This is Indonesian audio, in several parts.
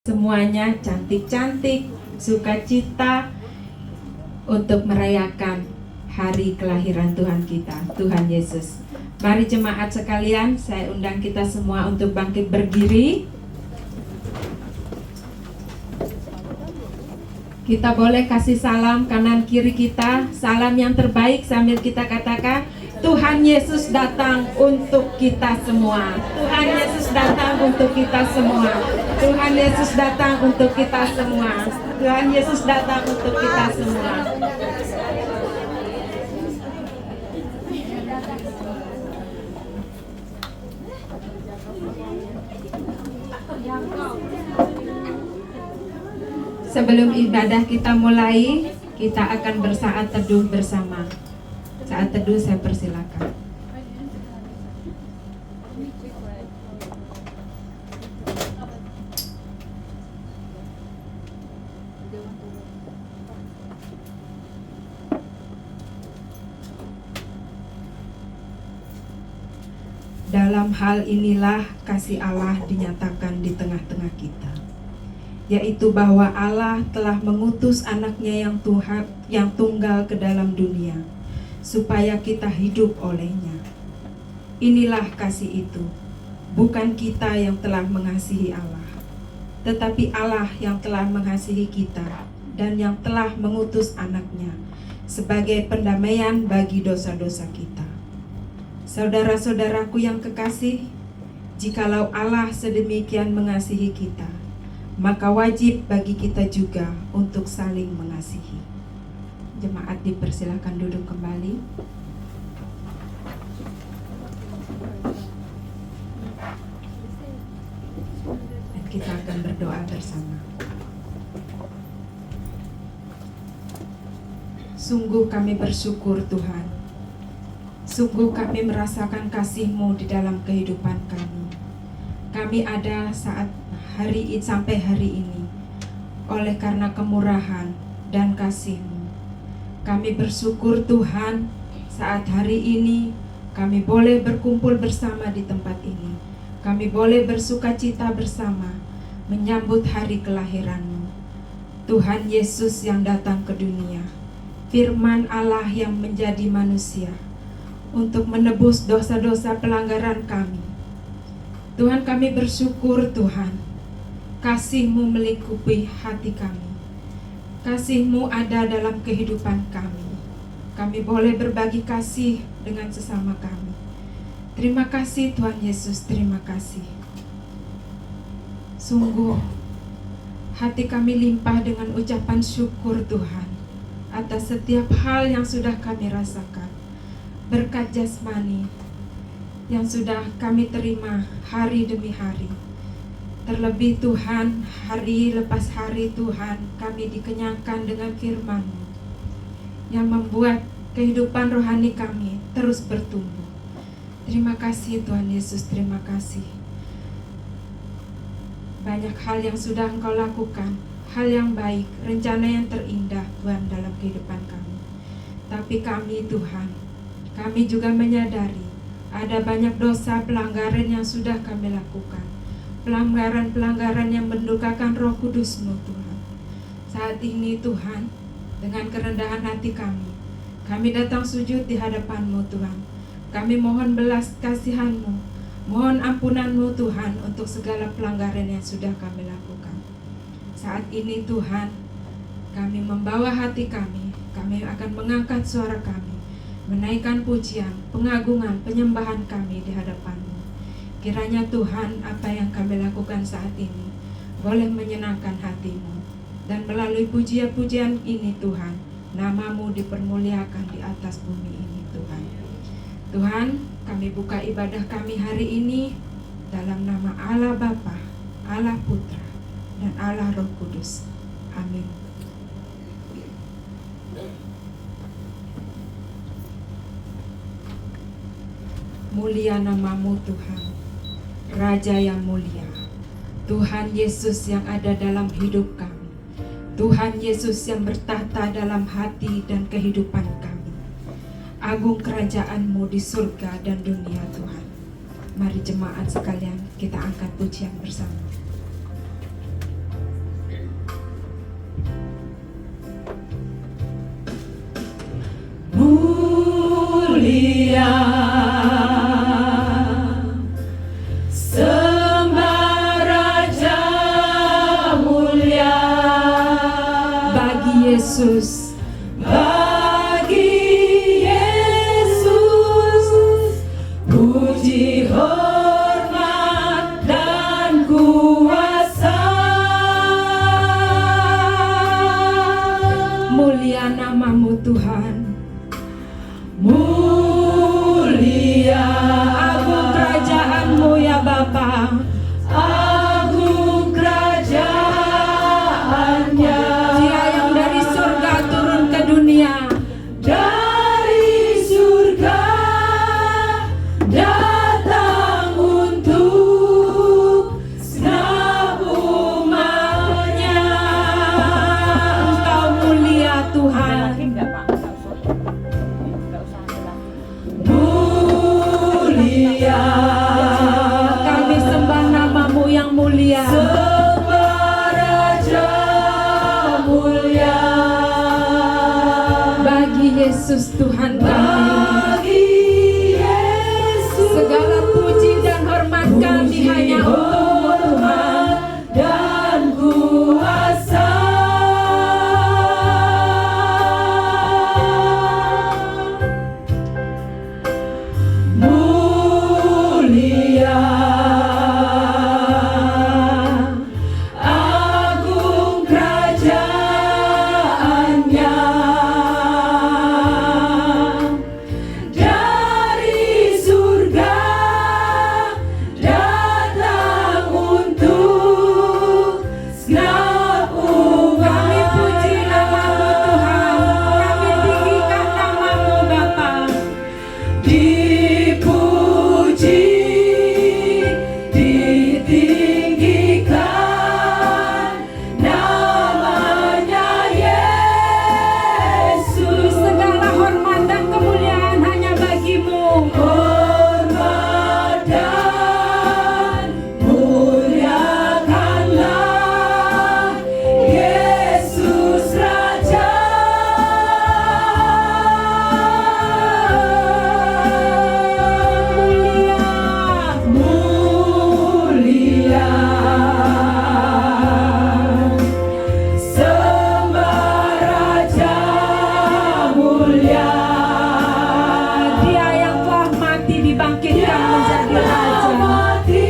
Semuanya cantik-cantik, sukacita untuk merayakan hari kelahiran Tuhan kita, Tuhan Yesus. Mari jemaat sekalian, saya undang kita semua untuk bangkit berdiri. Kita boleh kasih salam kanan kiri kita, salam yang terbaik sambil kita katakan, Tuhan Yesus datang untuk kita semua. Tuhan Yesus datang untuk kita semua. Tuhan Yesus datang untuk kita semua. Tuhan Yesus datang untuk kita semua. Sebelum ibadah kita mulai, kita akan bersaat teduh bersama. Saat teduh saya persilakan. Dalam hal inilah kasih Allah dinyatakan di tengah-tengah kita, yaitu bahwa Allah telah mengutus anaknya yang tunggal ke dalam dunia, supaya kita hidup olehnya. Inilah kasih itu, bukan kita yang telah mengasihi Allah, tetapi Allah yang telah mengasihi kita dan yang telah mengutus anaknya sebagai pendamaian bagi dosa-dosa kita. Saudara-saudaraku yang kekasih, jikalau Allah sedemikian mengasihi kita, maka wajib bagi kita juga untuk saling mengasihi. Jemaat dipersilakan duduk kembali. Dan kita akan berdoa bersama. Sungguh kami bersyukur Tuhan. Sungguh kami merasakan kasih-Mu di dalam kehidupan kami. Kami ada sampai hari ini oleh karena kemurahan dan kasih-Mu. Kami bersyukur Tuhan, saat hari ini kami boleh berkumpul bersama di tempat ini. Kami boleh bersukacita bersama menyambut hari kelahiran-Mu, Tuhan Yesus yang datang ke dunia, firman Allah yang menjadi manusia untuk menebus dosa-dosa pelanggaran kami. Tuhan, kami bersyukur Tuhan, kasih-Mu melingkupi hati kami. Kasih-Mu ada dalam kehidupan kami. Kami boleh berbagi kasih dengan sesama kami. Terima kasih Tuhan Yesus, terima kasih. Sungguh hati kami limpah dengan ucapan syukur Tuhan atas setiap hal yang sudah kami rasakan. Berkat jasmani yang sudah kami terima hari demi hari. Terlebih Tuhan, hari lepas hari Tuhan, kami dikenyangkan dengan firman-Mu yang membuat kehidupan rohani kami terus bertumbuh. Terima kasih Tuhan Yesus, terima kasih. Banyak hal yang sudah Engkau lakukan, hal yang baik, rencana yang terindah Tuhan dalam kehidupan kami. Tapi kami Tuhan, kami juga menyadari ada banyak dosa pelanggaran yang sudah kami lakukan. Pelanggaran-pelanggaran yang mendukakan Roh Kudus-Mu Tuhan. Saat ini Tuhan, dengan kerendahan hati kami datang sujud di hadapan-Mu Tuhan. Kami mohon belas kasihan-Mu, mohon ampunan-Mu Tuhan untuk segala pelanggaran yang sudah kami lakukan. Saat ini Tuhan, kami membawa hati kami akan mengangkat suara kami, menaikkan pujian, pengagungan, penyembahan kami di hadapan-Mu. Kiranya Tuhan, apa yang kami lakukan saat ini boleh menyenangkan hati-Mu. Dan melalui pujian-pujian ini Tuhan, nama-Mu dipermuliakan di atas bumi ini Tuhan. Tuhan, kami buka ibadah kami hari ini dalam nama Allah Bapa, Allah Putra, dan Allah Roh Kudus. Amin. Mulia nama-Mu Tuhan, Raja yang mulia, Tuhan Yesus yang ada dalam hidup kami, Tuhan Yesus yang bertahta dalam hati dan kehidupan kami. Agung kerajaan-Mu di surga dan dunia Tuhan. Mari jemaat sekalian kita angkat pujian bersama. Yesus. Bagi Yesus puji hormat dan kuasa. Mulia namamu Tuhan. Mulia Agung kerajaanmu ya Bapa. agung kerajaannya. Dia yang dari surga turun ke dunia. Dari surga datang untuk segenap umatnya. Engkau mulia Tuhan. Mulia Kami sembah namamu yang mulia. sembah Raja mulia. Bagi Yesus Tuhan kami. Bagi Yesus Segala puji dan hormat kami hanya untukmu Tuhan. dan kuasa. Mulia agung kerajaannya. Dari surga datang untuk segenap Kami puji namamu Tuhan. Kami tinggikan namamu Bapa. dipuji, ditinggikan namanya Yesus. Segala hormat dan kemuliaan hanya bagimu. Hormat dan muliakanlah Yesus Raja. Mulia sembah Raja mulia. Dia yang telah mati dibangkitkan menjadi raja. Mati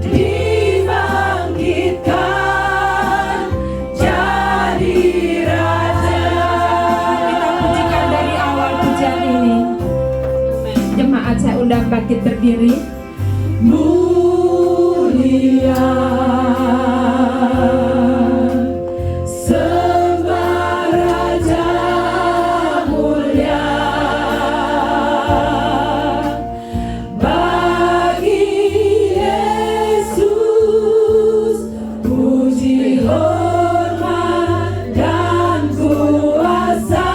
dibangkitkan jadi raja. Kita pujikan dari awal pujian ini. Jemaat saya undang bangkit berdiri. Mulia sembah Raja mulia. Bagi Yesus puji hormat dan kuasa.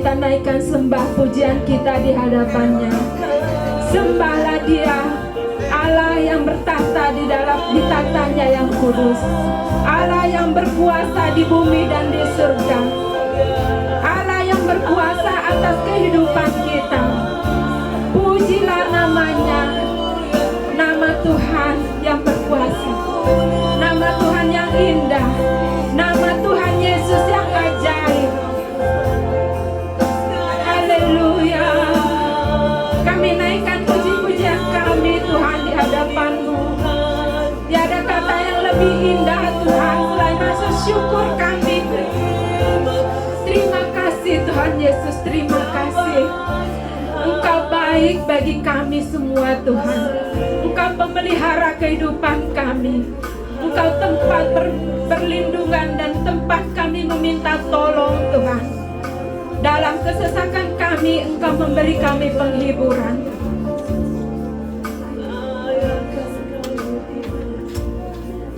kita naikkan sembah pujian kita di hadapannya. Sembahlah Dia, Allah yang bertahta di tahtanya yang kudus, Allah yang berkuasa di bumi dan di surga, Allah yang berkuasa atas kehidupan kita. Pujilah namanya, nama Tuhan yang berkuasa, nama Tuhan yang indah, nama Tuhan Yesus yang ajaib. Haleluya. Kami naikkan puji-pujian kami Tuhan di hadapan-Mu. Tiada kata yang lebih indah Tuhan selain rasa syukur kami. Terima kasih Tuhan Yesus, terima kasih. Engkau baik bagi kami semua Tuhan. Engkau pemelihara kehidupan kami. Engkau tempat perlindungan dan tempat kami meminta tolong Tuhan. Dalam kesesakan kami, Engkau memberi kami penghiburan.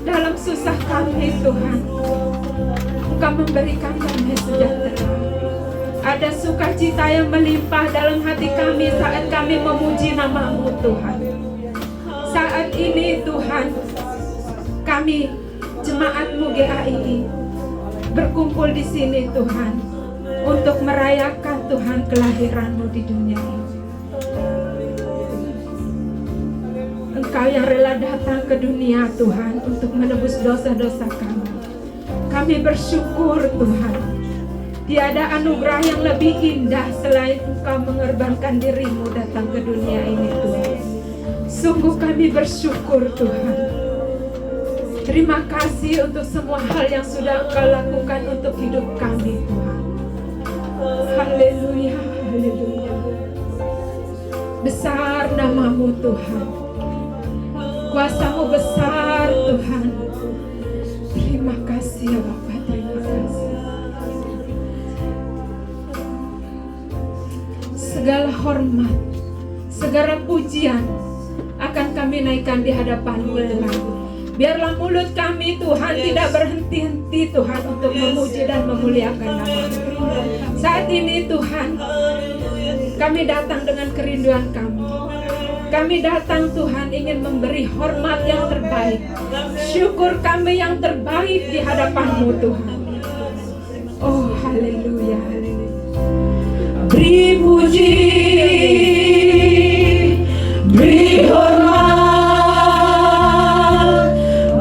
Dalam susah kami Tuhan, Engkau memberikan kami sejahtera. Ada sukacita yang melimpah dalam hati kami saat kami memuji nama-Mu Tuhan. Saat ini Tuhan, kami jemaat-Mu GAII berkumpul di sini Tuhan, untuk merayakan Tuhan kelahiran-Mu di dunia ini. Engkau yang rela datang ke dunia Tuhan untuk menebus dosa-dosa kami. Kami bersyukur Tuhan. Tiada anugerah yang lebih indah selain Engkau mengorbankan diri-Mu datang ke dunia ini Tuhan. Sungguh kami bersyukur Tuhan. Terima kasih untuk semua hal yang sudah Engkau lakukan untuk hidup kami Tuhan. Haleluya, haleluya. Besar nama-Mu Tuhan. Kuasa-Mu besar Tuhan. Terima kasih ya Bapa, terima kasih. Segala hormat, segala pujian akan kami naikkan di hadapan-Mu Tuhan. Biarlah mulut kami Tuhan tidak berhenti-henti Tuhan untuk memuji dan memuliakan nama-Mu. Saat ini Tuhan, kami datang dengan kerinduan kami. Kami datang Tuhan ingin memberi hormat yang terbaik, syukur kami yang terbaik di hadapan-Mu Tuhan. Oh haleluya, haleluya. Beri puji, beri hormat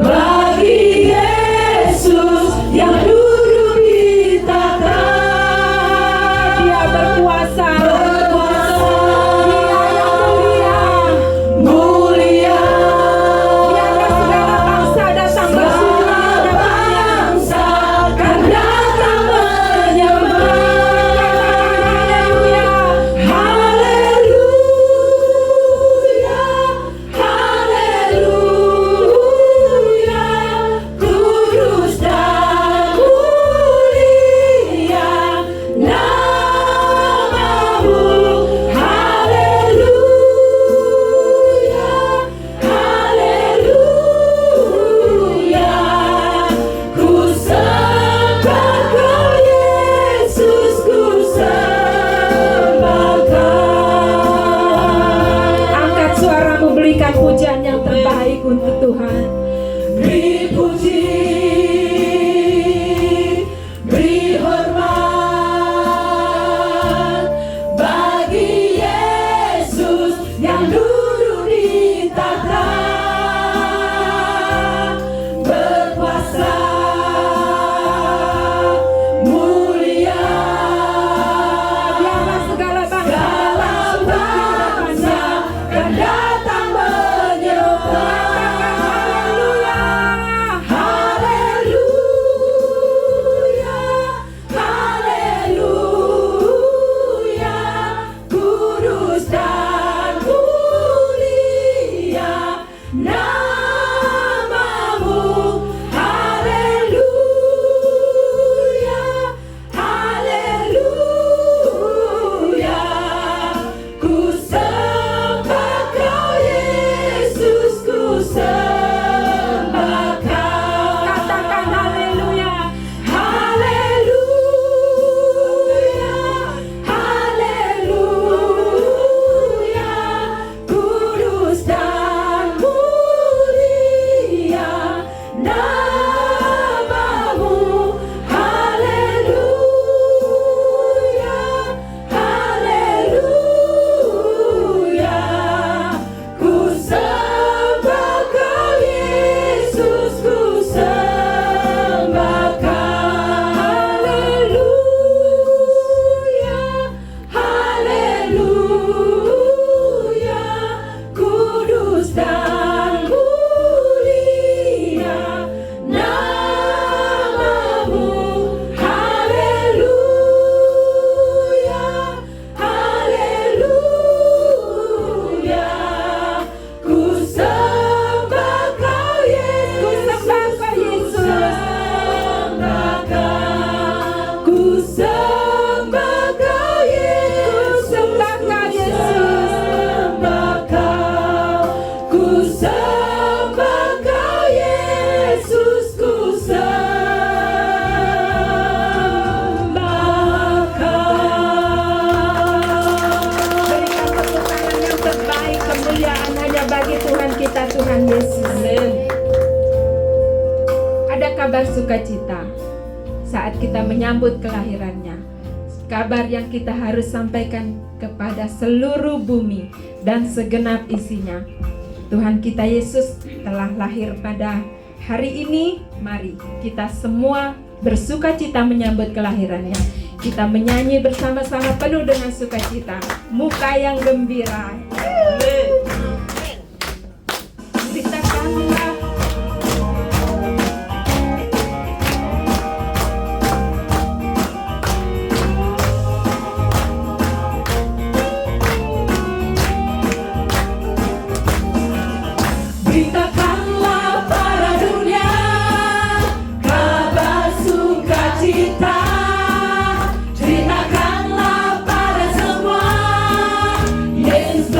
bagi Yesus yang duduk di tahta. Dia berkuasa, Berkuasa, Dia yang mulia. mulia. Biarlah segala bangsa datang bersujud di hadapan-Nya. Bangsa kan datang menyembah. Haleluya. saat kita menyambut kelahirannya. Kabar yang kita harus sampaikan kepada seluruh bumi dan segenap isinya. Tuhan kita Yesus telah lahir pada hari ini. Mari kita semua bersukacita menyambut kelahirannya. Kita menyanyi bersama-sama penuh dengan sukacita, muka yang gembira. Beritakanlah Beritakanlah pada dunia kabar sukacita. Ceritakanlah pada semua Yesus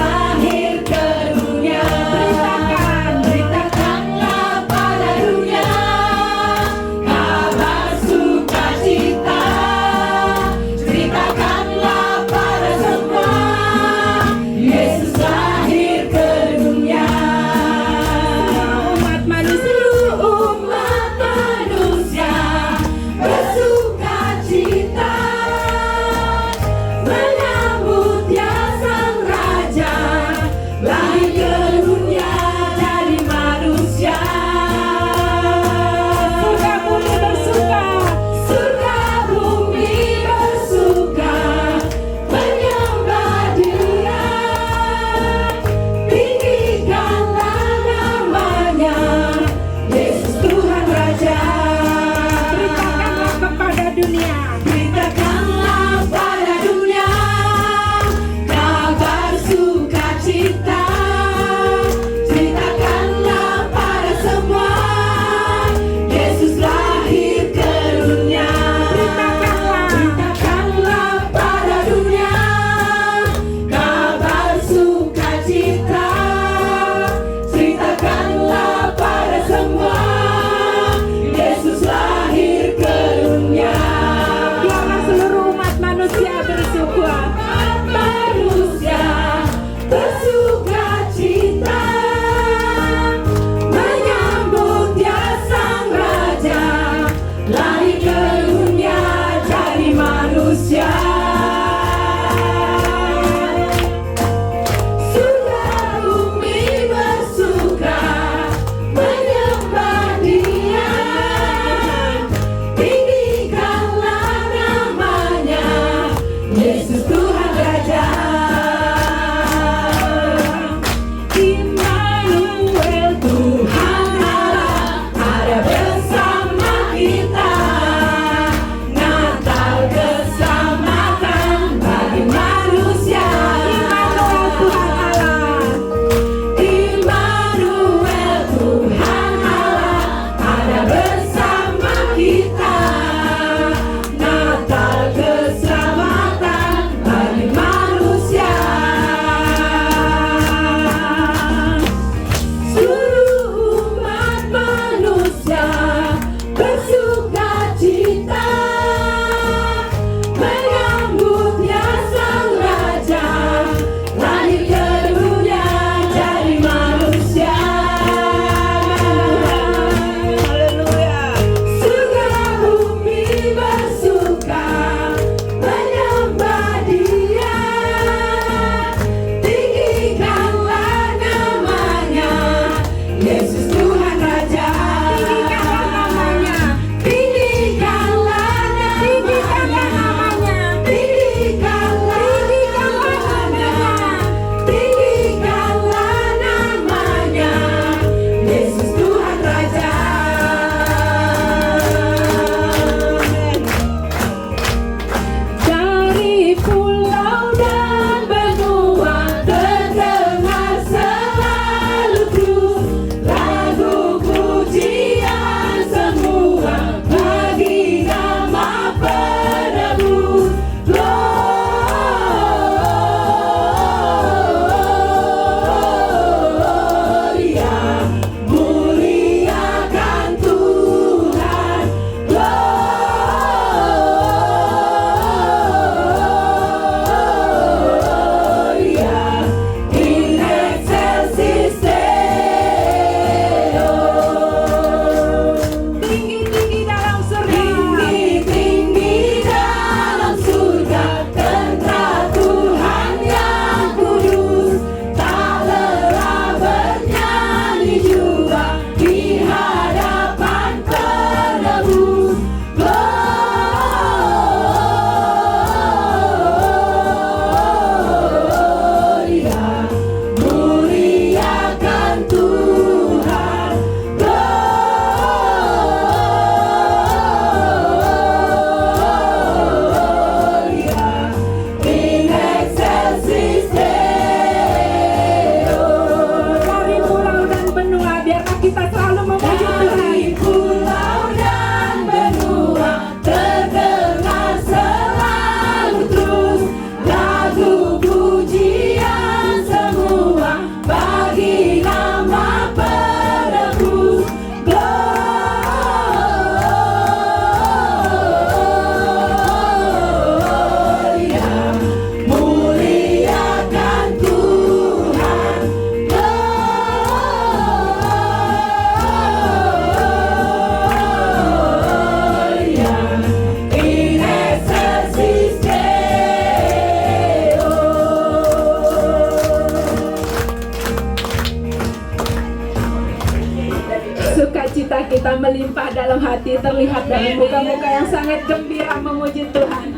sukacita melimpah dalam hati, terlihat dari muka-muka yang sangat gembira memuji Tuhan.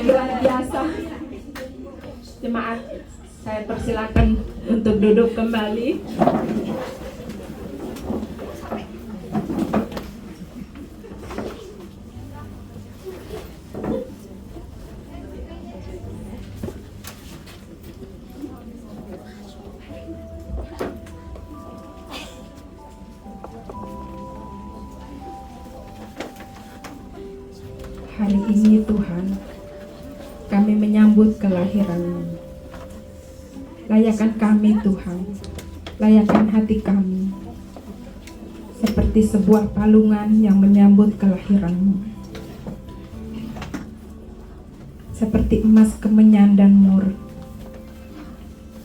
Luar biasa. Jemaat, saya persilakan untuk duduk kembali. Hari ini Tuhan, kami menyambut kelahiran-Mu. Layakan kami Tuhan, layakan hati kami, seperti sebuah palungan yang menyambut kelahiran-Mu. Seperti emas kemenyan dan mur,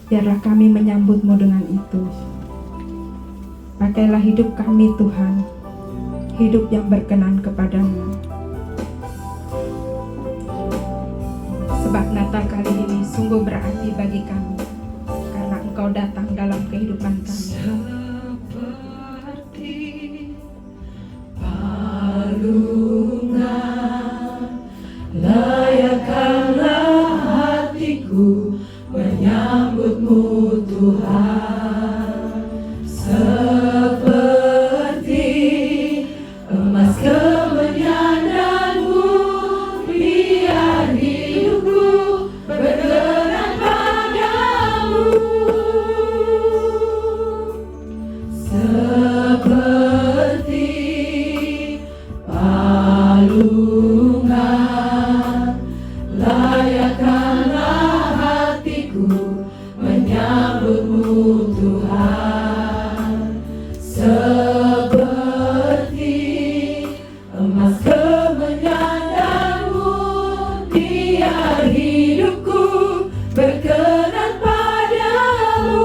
biarlah kami menyambut-Mu dengan itu. Pakailah hidup kami Tuhan, hidup yang berkenan kepadamu. Sebab Natal kali ini sungguh berarti bagi kami, karena Engkau datang dalam kehidupan kami. Seperti palungan, layakkanlah hatiku menyambut-Mu Tuhan. Seperti emas kemenyan dan mur, biar hidupku berkenan padamu. Seperti palungan, layakkanlah hatiku menyambut-Mu Tuhan. Seperti emas kemenyan dan mur, biar hidupku berkenan padamu.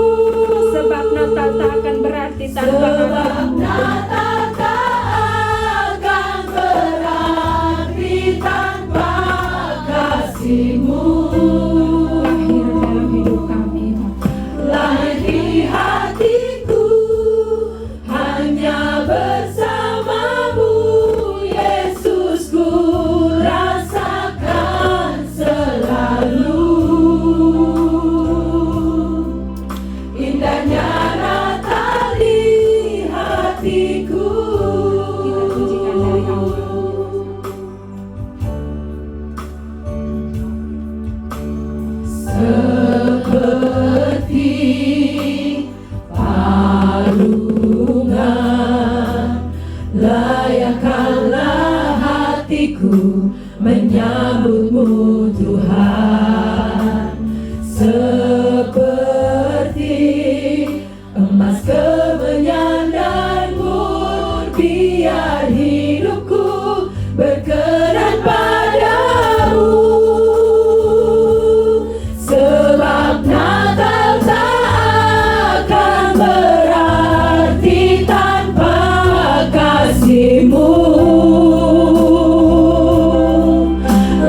Sebab Natal tak akan berarti tanpa Sebab kasih-Mu. Natal tak akan berarti tanpa kasih-Mu. Lahir dalam hidup kami, Lahir di hatiku hanya bersama-Mu, Yesus, ku rasakan selalu. Indahnya Natal di hatiku. kita pujikan dari awal. Seperti palungan, layakkanlah hatiku menyambut-Mu Tuhan. Seperti emas kemenyan dan mur, biar hidupku berkenan padamu. Sebab Natal tak akan berarti tanpa kasih-Mu.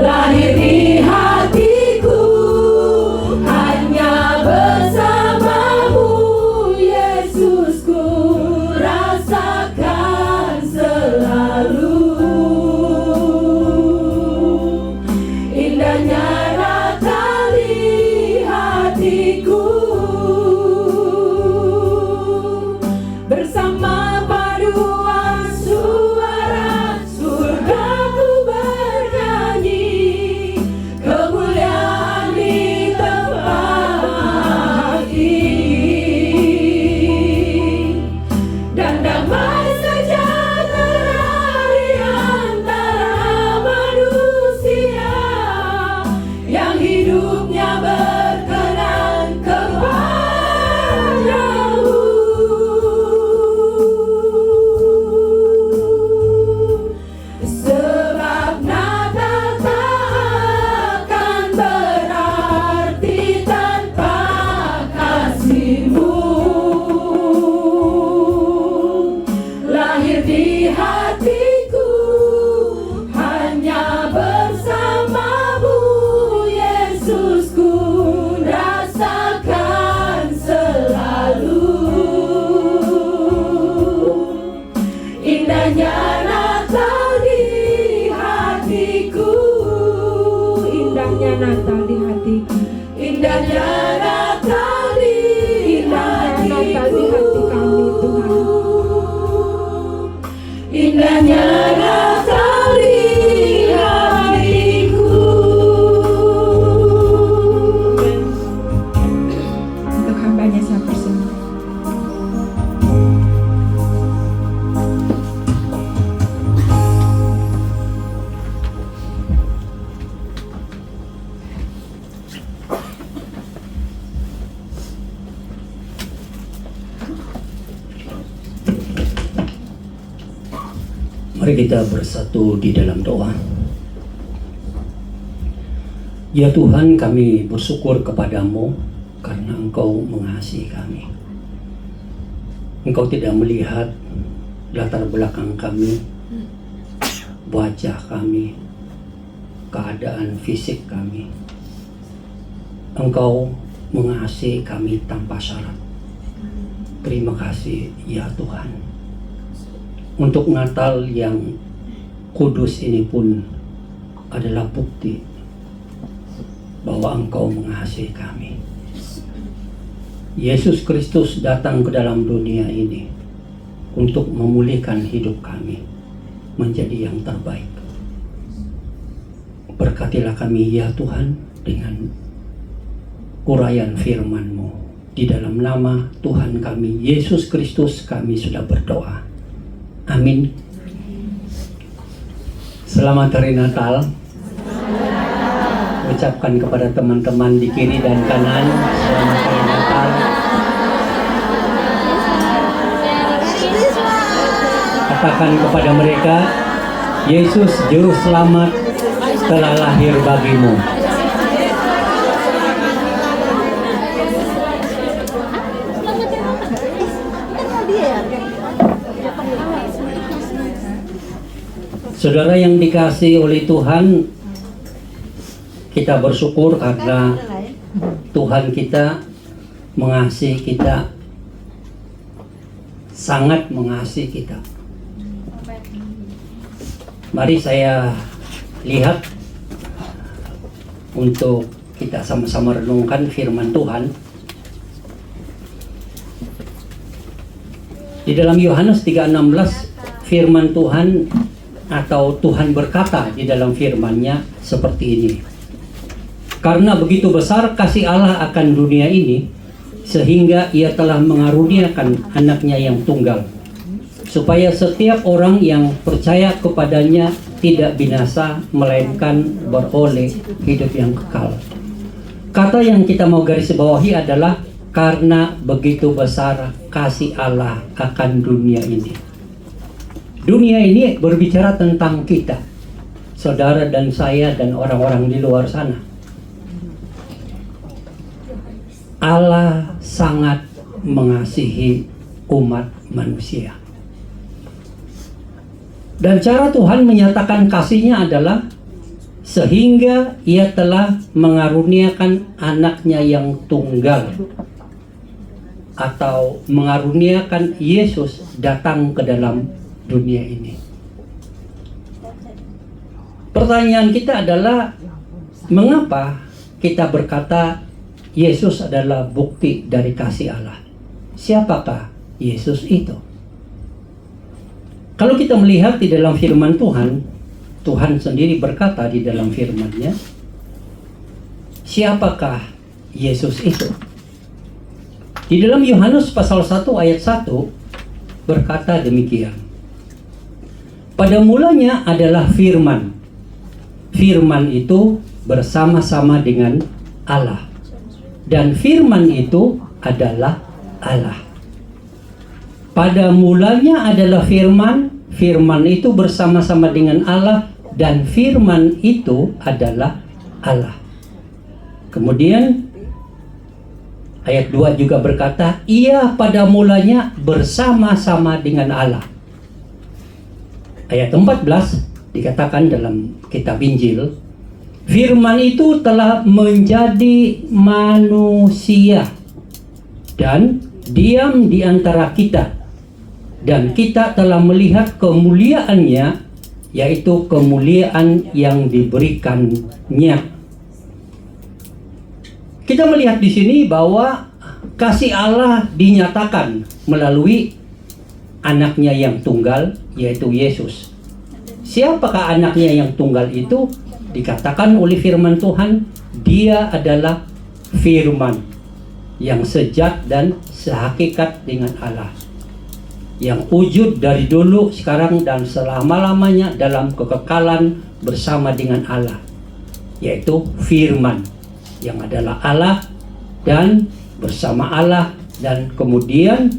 Lahir di hatiku hanya Indahnya Natal di hatiku. Indahnya Natal di Indahnya Natal di hati kami Tuhan. Indahnya Natal di hatiku. Untuk hambanya saya persembahkan. Mari kita bersatu di dalam doa. Ya Tuhan, kami bersyukur kepadamu karena Engkau mengasihi kami. Engkau tidak melihat latar belakang kami, wajah kami, keadaan fisik kami. Engkau mengasihi kami tanpa syarat. Terima kasih ya Tuhan. Untuk Natal yang kudus ini pun adalah bukti bahwa Engkau mengasihi kami. Yesus Kristus datang ke dalam dunia ini untuk memulihkan hidup kami menjadi yang terbaik. Berkatilah kami ya Tuhan dengan uraian firman-Mu. Di dalam nama Tuhan kami Yesus Kristus kami sudah berdoa. Amin. Selamat Hari Natal. Ucapkan kepada teman-teman di kiri dan kanan, selamat Hari Natal. Katakan kepada mereka, Yesus Juru Selamat telah lahir bagimu. Saudara yang dikasihi oleh Tuhan, kita bersyukur karena Tuhan kita mengasihi kita, sangat mengasihi kita. Mari saya lihat untuk kita sama-sama renungkan firman Tuhan. Di dalam Yohanes 3:16 firman Tuhan atau Tuhan berkata di dalam firman-Nya seperti ini. Karena begitu besar kasih Allah akan dunia ini, sehingga Ia telah mengaruniakan anaknya yang tunggal, supaya setiap orang yang percaya kepadanya tidak binasa, melainkan beroleh hidup yang kekal. Kata yang kita mau garis bawahi adalah karena begitu besar kasih Allah akan dunia ini. Dunia ini berbicara tentang kita, saudara dan saya dan orang-orang di luar sana. Allah sangat mengasihi umat manusia. Dan cara Tuhan menyatakan kasih-Nya adalah sehingga Ia telah mengaruniakan anaknya yang tunggal, atau mengaruniakan Yesus datang ke dalam dunia ini. Pertanyaan kita adalah, mengapa kita berkata Yesus adalah bukti dari kasih Allah? Siapakah Yesus itu? Kalau kita melihat di dalam firman Tuhan, Tuhan sendiri berkata di dalam firman-Nya, siapakah Yesus itu? Di dalam Yohanes pasal 1 ayat 1 berkata demikian. Pada mulanya adalah firman. Firman itu bersama-sama dengan Allah. Dan firman itu adalah Allah. Pada mulanya adalah firman. Firman itu bersama-sama dengan Allah. Dan firman itu adalah Allah. Kemudian ayat 2 juga berkata, Ia pada mulanya bersama-sama dengan Allah. Ayat 14 dikatakan dalam kitab Injil, firman itu telah menjadi manusia dan diam di antara kita, dan kita telah melihat kemuliaannya, yaitu kemuliaan yang diberikannya Kita melihat di sini bahwa kasih Allah dinyatakan melalui anaknya yang tunggal, yaitu Yesus. Siapakah anaknya yang tunggal itu? Dikatakan oleh firman Tuhan, dia adalah firman yang sejat dan sehakikat dengan Allah, yang wujud dari dulu, sekarang, dan selama-lamanya dalam kekekalan bersama dengan Allah, yaitu firman yang adalah Allah dan bersama Allah, dan kemudian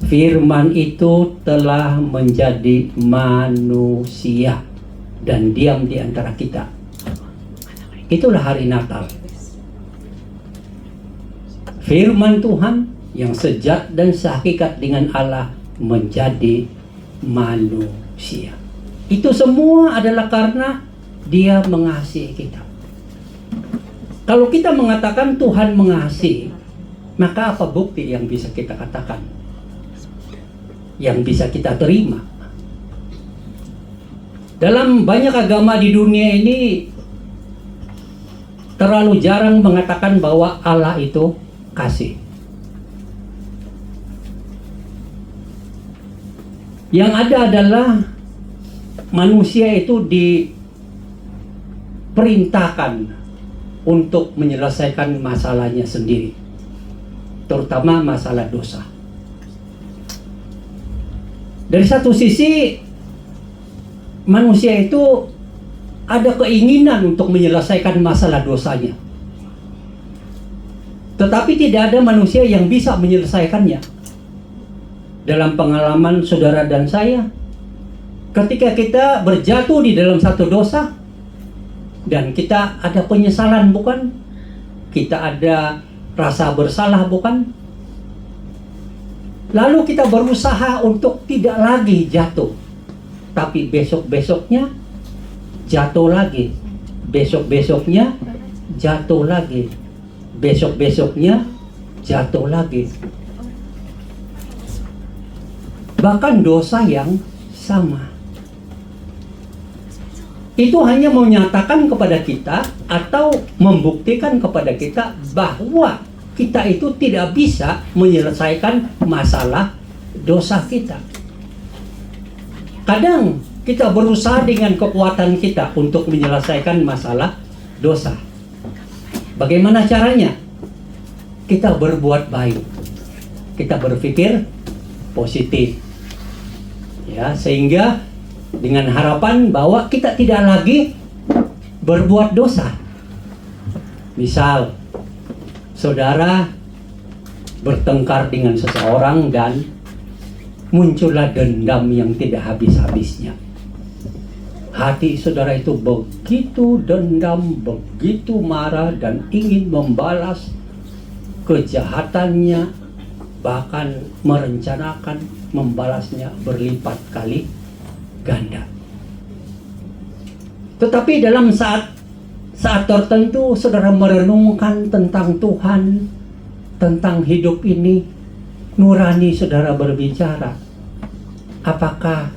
firman itu telah menjadi manusia dan diam di antara kita. Itulah hari Natal. Firman Tuhan yang sejat dan sehakikat dengan Allah menjadi manusia. Itu semua adalah karena Dia mengasihi kita. Kalau kita mengatakan Tuhan mengasihi, maka apa bukti yang bisa kita katakan? Yang bisa kita terima? Dalam banyak agama di dunia ini terlalu jarang mengatakan bahwa Allah itu kasih. Yang ada adalah manusia itu diperintahkan untuk menyelesaikan masalahnya sendiri, terutama masalah dosa. Dari satu sisi, manusia itu ada keinginan untuk menyelesaikan masalah dosanya, tetapi tidak ada manusia yang bisa menyelesaikannya. Dalam pengalaman saudara dan saya, ketika kita berjatuh di dalam satu dosa, dan kita ada penyesalan, bukan? Kita ada rasa bersalah, bukan? Lalu kita berusaha untuk tidak lagi jatuh, tapi besok-besoknya jatuh lagi, besok-besoknya jatuh lagi, besok-besoknya jatuh lagi. Bahkan dosa yang sama. Itu hanya menyatakan kepada kita atau membuktikan kepada kita bahwa kita itu tidak bisa menyelesaikan masalah dosa kita. Kadang kita berusaha dengan kekuatan kita untuk menyelesaikan masalah dosa. Bagaimana caranya? Kita berbuat baik. Kita berpikir positif. Ya, sehingga dengan harapan bahwa kita tidak lagi berbuat dosa. Misal, saudara bertengkar dengan seseorang dan muncullah dendam yang tidak habis-habisnya. Hati saudara itu begitu dendam, begitu marah dan ingin membalas kejahatannya, bahkan merencanakan membalasnya berlipat kali ganda. Tetapi dalam saat tertentu saudara merenungkan tentang Tuhan, tentang hidup ini, nurani saudara berbicara, apakah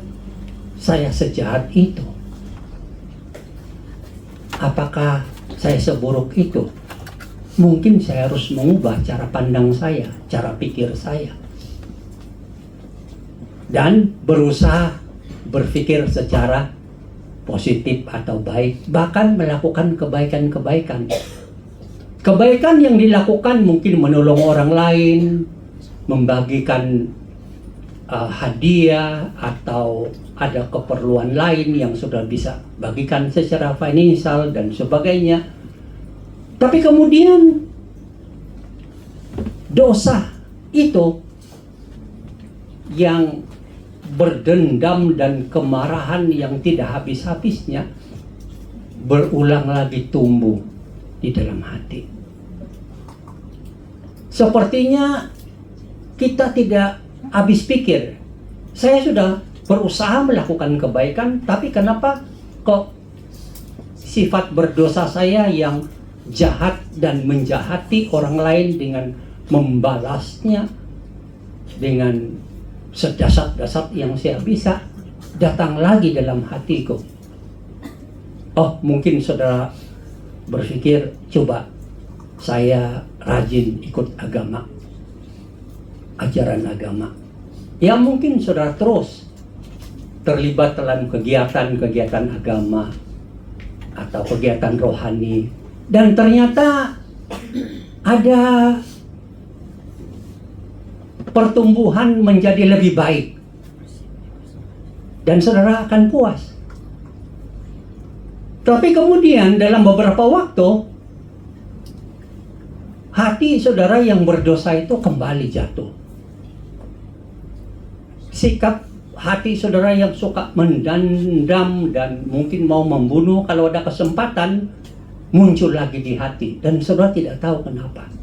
saya sejahat itu? Apakah saya seburuk itu? Mungkin saya harus mengubah cara pandang saya, cara pikir saya, dan berusaha berpikir secara positif atau baik, bahkan melakukan kebaikan-kebaikan. Kebaikan yang dilakukan mungkin menolong orang lain, membagikan hadiah, atau ada keperluan lain yang sudah bisa bagikan secara finansial dan sebagainya. Tapi kemudian dosa itu yang berdendam dan kemarahan yang tidak habis-habisnya berulang lagi tumbuh di dalam hati. Sepertinya kita tidak habis pikir. Saya sudah berusaha melakukan kebaikan, tapi kenapa kok sifat berdosa saya yang jahat dan menjahati orang lain dengan membalasnya dengan sedasat-dasat yang saya bisa datang lagi dalam hatiku. Oh, mungkin saudara berpikir, coba saya rajin ikut agama, ajaran agama. Ya mungkin saudara terus terlibat dalam kegiatan-kegiatan agama atau kegiatan rohani, dan ternyata ada pertumbuhan menjadi lebih baik, dan saudara akan puas. Tapi kemudian dalam beberapa waktu, hati saudara yang berdosa itu kembali jatuh. Sikap hati saudara yang suka mendendam dan mungkin mau membunuh kalau ada kesempatan, muncul lagi di hati, dan saudara tidak tahu kenapa.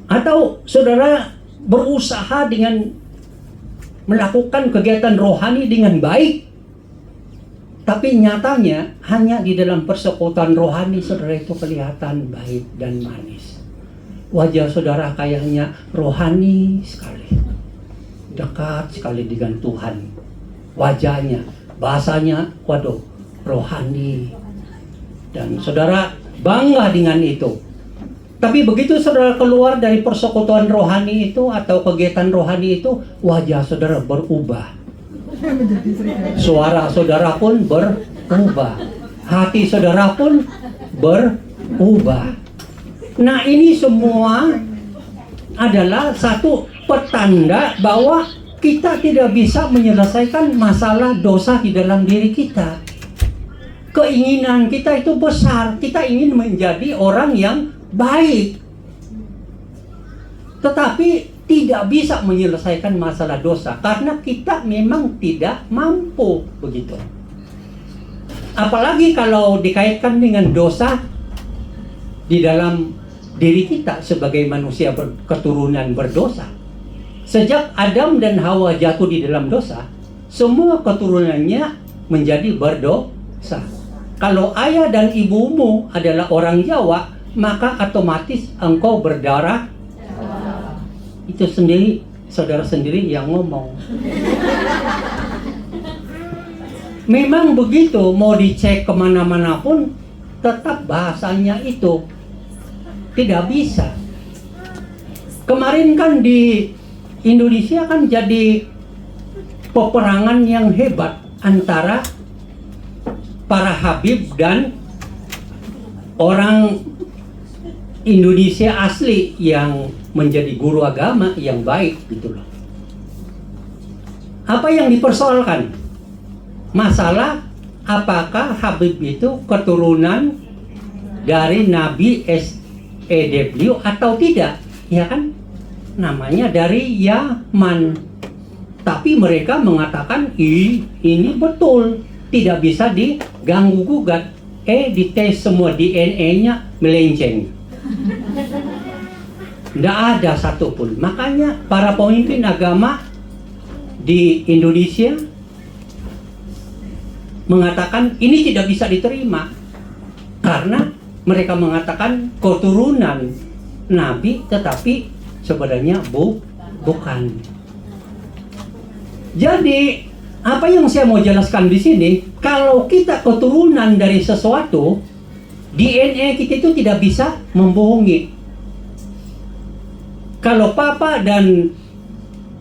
Atau saudara berusaha dengan melakukan kegiatan rohani dengan baik, tapi nyatanya hanya di dalam persekutuan rohani saudara itu kelihatan baik dan manis. Wajah saudara kayaknya rohani sekali, dekat sekali dengan Tuhan. Wajahnya, bahasanya, waduh, rohani. Dan saudara bangga dengan itu. Tapi begitu saudara keluar dari persekutuan rohani itu atau kegiatan rohani itu, wajah saudara berubah. Suara saudara pun berubah. Hati saudara pun berubah. Nah, ini semua adalah satu petanda bahwa kita tidak bisa menyelesaikan masalah dosa di dalam diri kita. Keinginan kita itu besar. Kita ingin menjadi orang yang baik, tetapi tidak bisa menyelesaikan masalah dosa karena kita memang tidak mampu begitu. Apalagi kalau dikaitkan dengan dosa di dalam diri kita sebagai manusia keturunan berdosa. Sejak Adam dan Hawa jatuh di dalam dosa, semua keturunannya menjadi berdosa. Kalau ayah dan ibumu adalah orang Jawa, maka otomatis engkau berdarah. Itu sendiri, saudara sendiri yang ngomong. Memang begitu, mau dicek kemana-mana pun tetap bahasanya itu tidak bisa. Kemarin kan di Indonesia kan jadi peperangan yang hebat antara para Habib dan orang Indonesia asli yang menjadi guru agama yang baik gitu loh. Apa yang dipersoalkan? Masalah apakah Habib itu keturunan dari Nabi SEW atau tidak? Ya kan? Namanya dari Yaman. Tapi mereka mengatakan ini betul, tidak bisa diganggu gugat. Dites semua DNA-nya melenceng. Tidak ada satupun. Makanya para pemimpin agama di Indonesia mengatakan ini tidak bisa diterima karena mereka mengatakan keturunan Nabi tetapi sebenarnya bukan. Jadi apa yang saya mau jelaskan di sini, kalau kita keturunan dari sesuatu, DNA kita itu tidak bisa membohongi. Kalau papa dan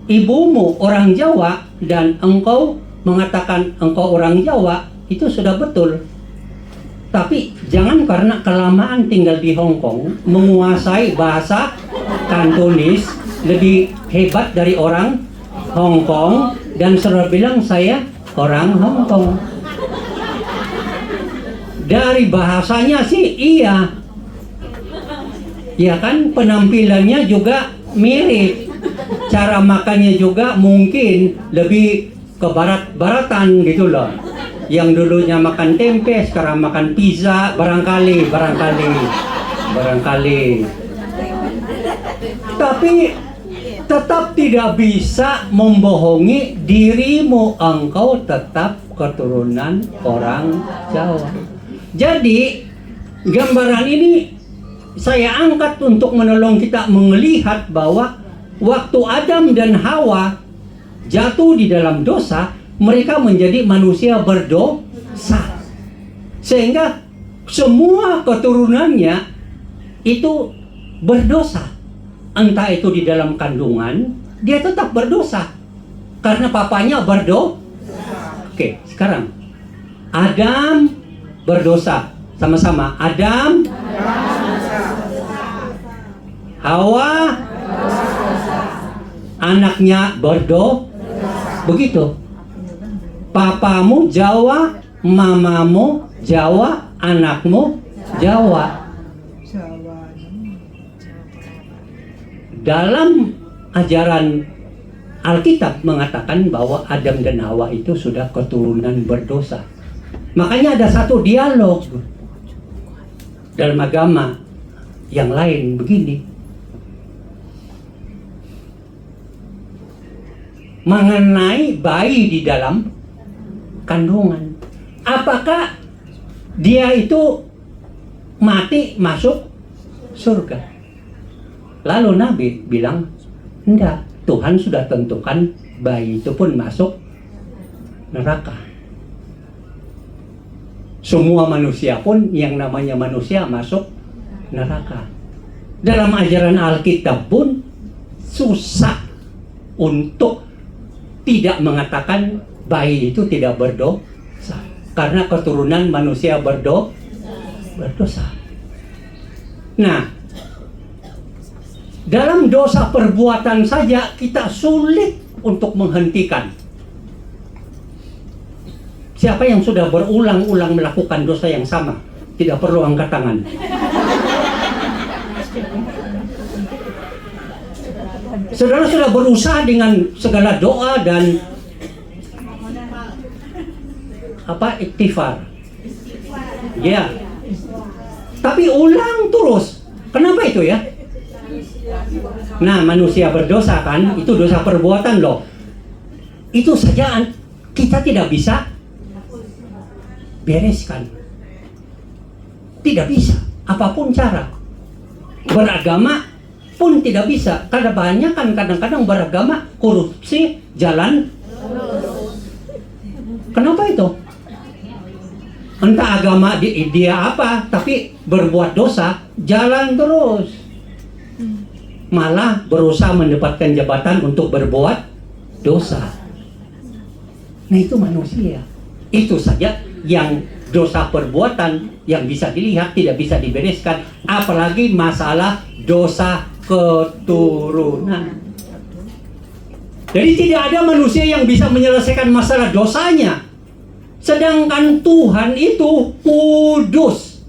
ibumu orang Jawa dan engkau mengatakan engkau orang Jawa, itu sudah betul. Tapi jangan karena kelamaan tinggal di Hong Kong, menguasai bahasa Kantonis lebih hebat dari orang Hong Kong, dan saudara bilang saya orang Hong Kong. Dari bahasanya sih iya. Ya kan, penampilannya juga mirip. Cara makannya juga mungkin lebih ke barat-baratan gitu loh. Yang dulunya makan tempe, sekarang makan pizza, barangkali. Tapi tetap tidak bisa membohongi dirimu, engkau tetap keturunan orang Jawa. Jadi gambaran ini saya angkat untuk menolong kita melihat bahwa waktu Adam dan Hawa jatuh di dalam dosa, mereka menjadi manusia berdosa. Sehingga semua keturunannya itu berdosa. Entah itu di dalam kandungan, dia tetap berdosa. Karena papanya berdosa. Oke, sekarang Adam berdosa. Sama-sama. Adam, Hawa, anaknya berdosa. Begitu. Papamu Jawa, mamamu Jawa, anakmu Jawa. Dalam ajaran Alkitab mengatakan bahwa Adam dan Hawa itu sudah keturunan berdosa. Makanya ada satu dialog dalam agama yang lain begini. Mengenai bayi di dalam kandungan. Apakah dia itu mati masuk surga? Lalu Nabi bilang, enggak, Tuhan sudah tentukan bayi itu pun masuk neraka. Semua manusia pun yang namanya manusia masuk neraka. Dalam ajaran Alkitab pun susah untuk tidak mengatakan bayi itu tidak berdosa. Karena keturunan manusia berdosa. Nah, dalam dosa perbuatan saja kita sulit untuk menghentikan. Siapa yang sudah berulang-ulang melakukan dosa yang sama? Tidak perlu angkat tangan. Saudara sudah berusaha dengan segala doa dan ikhtifar. Ya. Tapi ulang terus. Kenapa itu ya? Nah, manusia berdosa kan, itu dosa perbuatan loh. Itu saja kita tidak bisa bereskan. Tidak bisa, apapun cara. Beragama pun tidak bisa. Karena banyak kan kadang-kadang beragama korupsi jalan. Kenapa itu? Entah agama dia apa, tapi berbuat dosa jalan terus. Malah berusaha mendapatkan jabatan untuk berbuat dosa. Nah, itu manusia. Itu saja yang dosa perbuatan yang bisa dilihat tidak bisa dibereskan, apalagi masalah dosa keturunan. Jadi tidak ada manusia yang bisa menyelesaikan masalah dosanya. Sedangkan Tuhan itu kudus.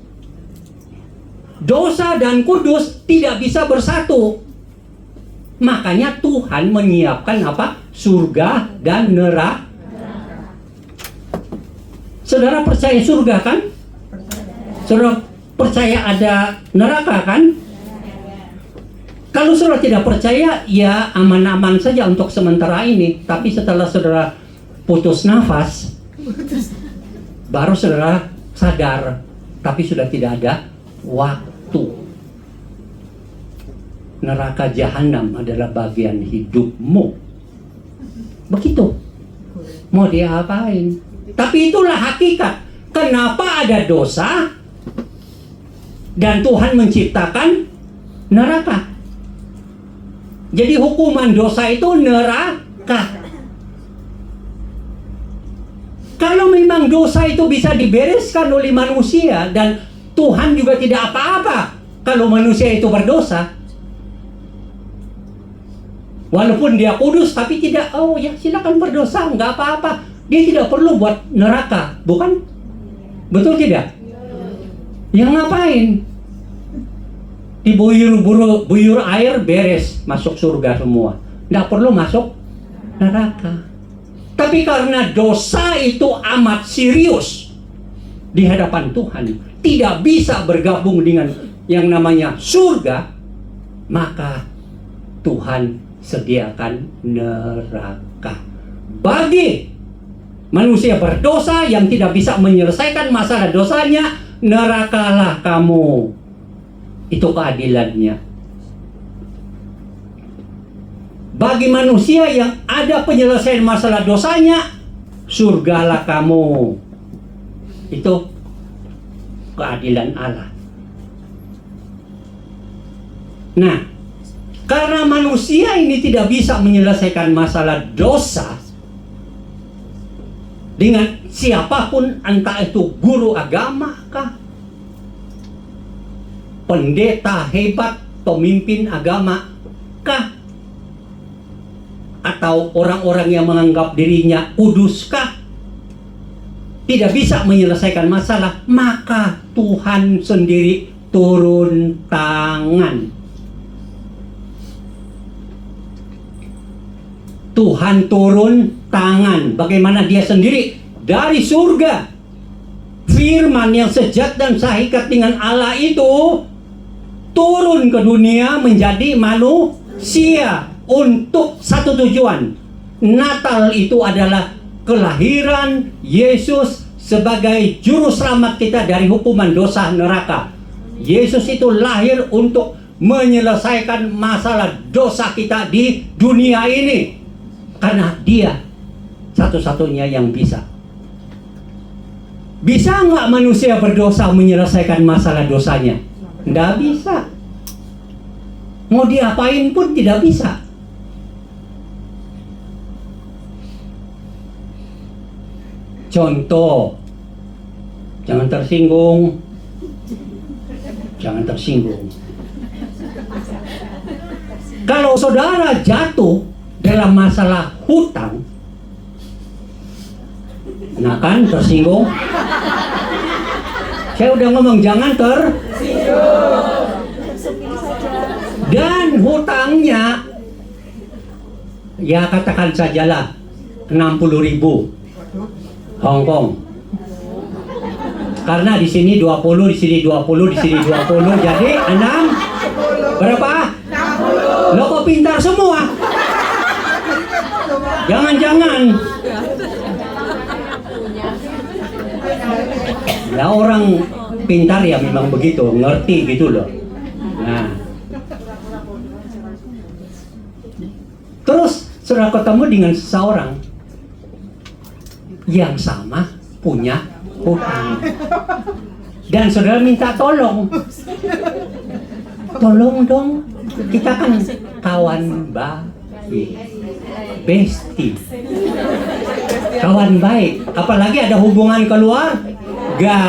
Dosa dan kudus tidak bisa bersatu. Makanya Tuhan menyiapkan apa? Surga dan neraka. Saudara percaya surga kan? Saudara percaya ada neraka kan? Kalau saudara tidak percaya, ya aman-aman saja untuk sementara ini. Tapi setelah saudara putus nafas, baru saudara sadar. Tapi sudah tidak ada waktu. Neraka jahanam adalah bagian hidupmu. Begitu. Mau diapain? Tapi itulah hakikat. Kenapa ada dosa dan Tuhan menciptakan neraka? Jadi hukuman dosa itu neraka. Kalau memang dosa itu bisa dibereskan oleh manusia dan Tuhan juga tidak apa-apa kalau manusia itu berdosa. Walaupun dia kudus tapi tidak, oh ya silakan berdosa, nggak apa-apa. Dia tidak perlu buat neraka, bukan? Betul tidak? Yang ngapain? Dibuyur air beres, masuk surga semua. Nggak perlu masuk neraka. Tapi karena dosa itu amat serius di hadapan Tuhan, tidak bisa bergabung dengan yang namanya surga, maka Tuhan sediakan neraka bagi manusia berdosa yang tidak bisa menyelesaikan masalah dosanya. Nerakalah kamu, itu keadilannya. Bagi manusia yang ada penyelesaian masalah dosanya, surgalah kamu, itu keadilan Allah. Nah, karena manusia ini tidak bisa menyelesaikan masalah dosa dengan siapapun, entah itu guru agama kah, pendeta hebat, pemimpin agama kah, atau orang-orang yang menganggap dirinya kudus kah, tidak bisa menyelesaikan masalah, maka Tuhan sendiri turun tangan. Tuhan turun tangan. Bagaimana Dia sendiri dari surga, firman yang sejat dan sehakikat dengan Allah itu turun ke dunia menjadi manusia untuk satu tujuan. Natal itu adalah kelahiran Yesus sebagai juru selamat kita dari hukuman dosa neraka. Yesus itu lahir untuk menyelesaikan masalah dosa kita di dunia ini. Karena Dia satu-satunya yang bisa. Bisa nggak manusia berdosa menyelesaikan masalah dosanya? Nggak bisa. Mau diapain pun tidak bisa. Contoh, jangan tersinggung. Jangan tersinggung. Kalau saudara jatuh dalam masalah hutang, nah kan tersinggung. Saya udah ngomong jangan tersinggung. Dan hutangnya, ya katakan sajalah 60.000 Hongkong. Karena di sini 20, di sini 20, di sini 20, jadi 6 berapa? 60. Lo kok pintar semua? Jangan-jangan ya orang pintar ya memang begitu, ngerti gitu loh. Nah, terus saudara ketemu dengan seseorang yang sama punya hutang, dan saudara minta tolong dong, kita kan kawan baik, bestie, kawan baik, apalagi ada hubungan keluarga.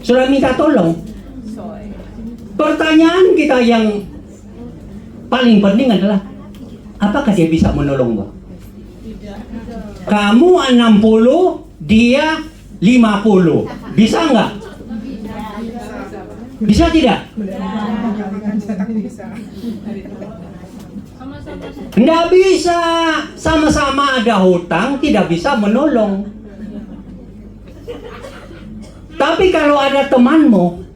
Saudara minta tolong. Pertanyaan kita yang paling penting adalah, apakah dia bisa menolong Mbak? Kamu 60, dia 50. Bisa nggak? Bisa tidak? Nggak bisa. Sama-sama ada hutang, tidak bisa menolong. Tapi kalau ada temanmu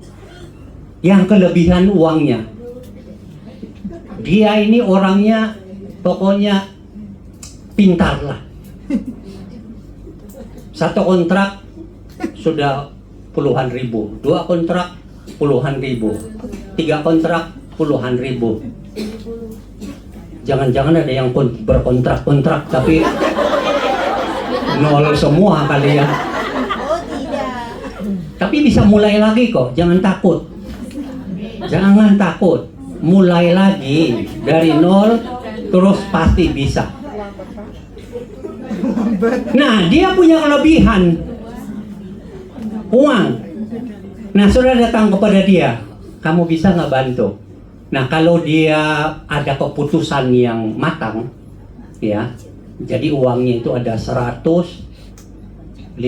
yang kelebihan uangnya, dia ini orangnya pokoknya pintar lah. Satu kontrak sudah puluhan ribu, 2 kontrak puluhan ribu, 3 kontrak puluhan ribu. Jangan-jangan ada yang berkontrak-kontrak tapi nol semua kali ya. Tapi bisa mulai lagi kok, jangan takut. Jangan takut, mulai lagi dari nol, terus pasti bisa. Nah, dia punya kelebihan uang. Nah, saudara datang kepada dia, kamu bisa nggak bantu? Nah, kalau dia ada keputusan yang matang, ya, jadi uangnya itu ada 150.000.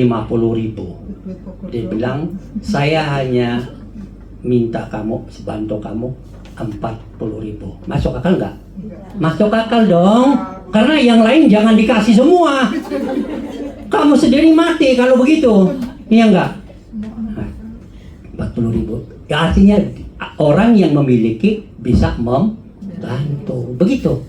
Dia bilang, saya hanya minta kamu, bantu kamu 40.000. Masuk akal nggak? Masuk akal dong. Karena yang lain jangan dikasih semua. Kamu sendiri mati kalau begitu. Iya nggak? 40.000. Ya, artinya orang yang memiliki bisa membantu. Begitu.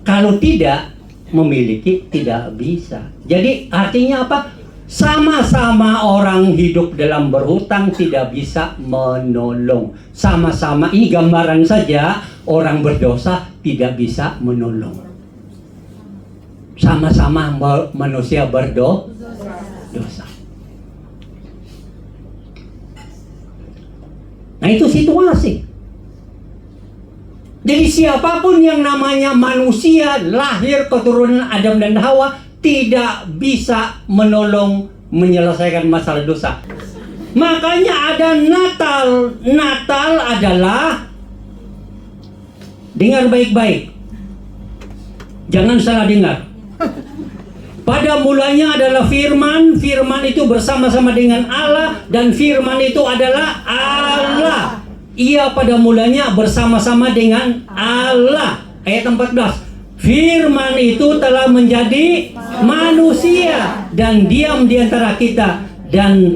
Kalau tidak memiliki, tidak bisa. Jadi artinya apa? Sama-sama orang hidup dalam berhutang tidak bisa menolong. Sama-sama, ini gambaran saja, orang berdosa tidak bisa menolong. Sama-sama manusia berdosa. Nah, itu situasi. Jadi siapapun yang namanya manusia, lahir keturunan Adam dan Hawa, tidak bisa menolong menyelesaikan masalah dosa. Makanya ada Natal. Natal adalah, dengar baik-baik, jangan salah dengar. Pada mulanya adalah firman, firman itu bersama-sama dengan Allah, dan firman itu adalah Allah. Ia pada mulanya bersama-sama dengan Allah. Ayat 14. Firman itu telah menjadi manusia dan diam di antara kita, dan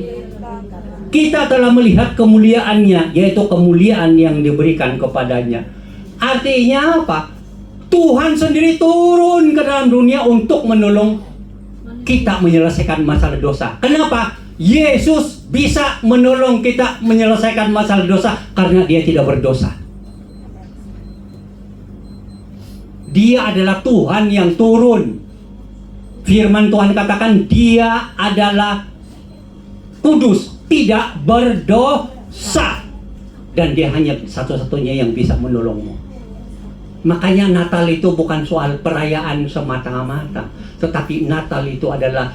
kita telah melihat kemuliaannya, yaitu kemuliaan yang diberikan kepadanya. Artinya apa? Tuhan sendiri turun ke dalam dunia untuk menolong kita menyelesaikan masalah dosa. Kenapa? Yesus bisa menolong kita menyelesaikan masalah dosa karena dia tidak berdosa. Dia adalah Tuhan yang turun. Firman Tuhan katakan dia adalah kudus, tidak berdosa, dan dia hanya satu-satunya yang bisa menolongmu. Makanya Natal itu bukan soal perayaan semata-mata, tetapi Natal itu adalah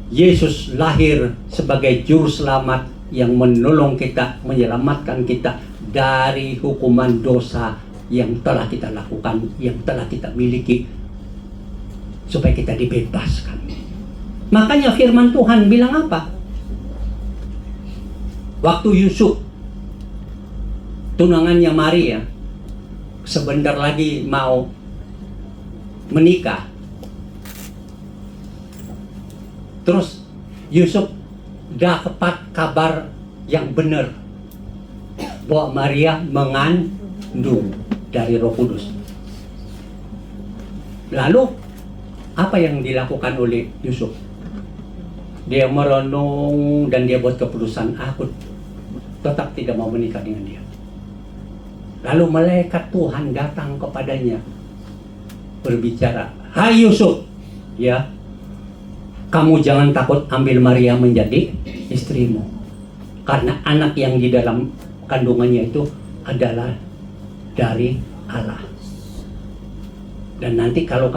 Yesus lahir sebagai juru selamat yang menolong kita, menyelamatkan kita dari hukuman dosa yang telah kita lakukan, yang telah kita miliki, supaya kita dibebaskan. Makanya firman Tuhan bilang apa? Waktu Yusuf, tunangannya Maria, sebentar lagi mau menikah, terus Yusuf dapat kabar yang benar bahwa Maria mengandung dari Roh Kudus. Lalu apa yang dilakukan oleh Yusuf? Dia merenung dan dia buat keputusan, aku tetap tidak mau menikah dengan dia. Lalu malaikat Tuhan datang kepadanya, berbicara, "Hai Yusuf, ya, kamu jangan takut ambil Maria menjadi istrimu, karena anak yang di dalam kandungannya itu adalah dari Allah. Dan nanti kalau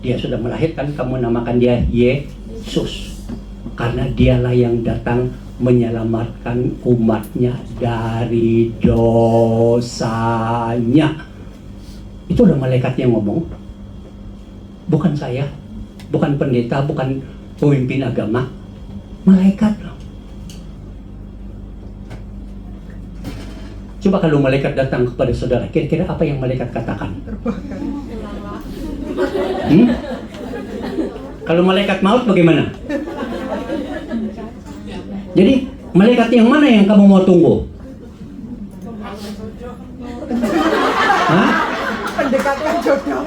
dia sudah melahirkan, kamu namakan dia Yesus, karena dialah yang datang menyelamatkan umatnya dari dosanya." Itu udah malaikat yang ngomong, bukan saya, bukan pendeta, bukan pemimpin agama, malaikat loh. Coba kalau malaikat datang kepada saudara, kira-kira apa yang malaikat katakan? Kalau malaikat maut bagaimana? Jadi malaikat yang mana yang kamu mau tunggu? Hah? Pendekatan jodoh.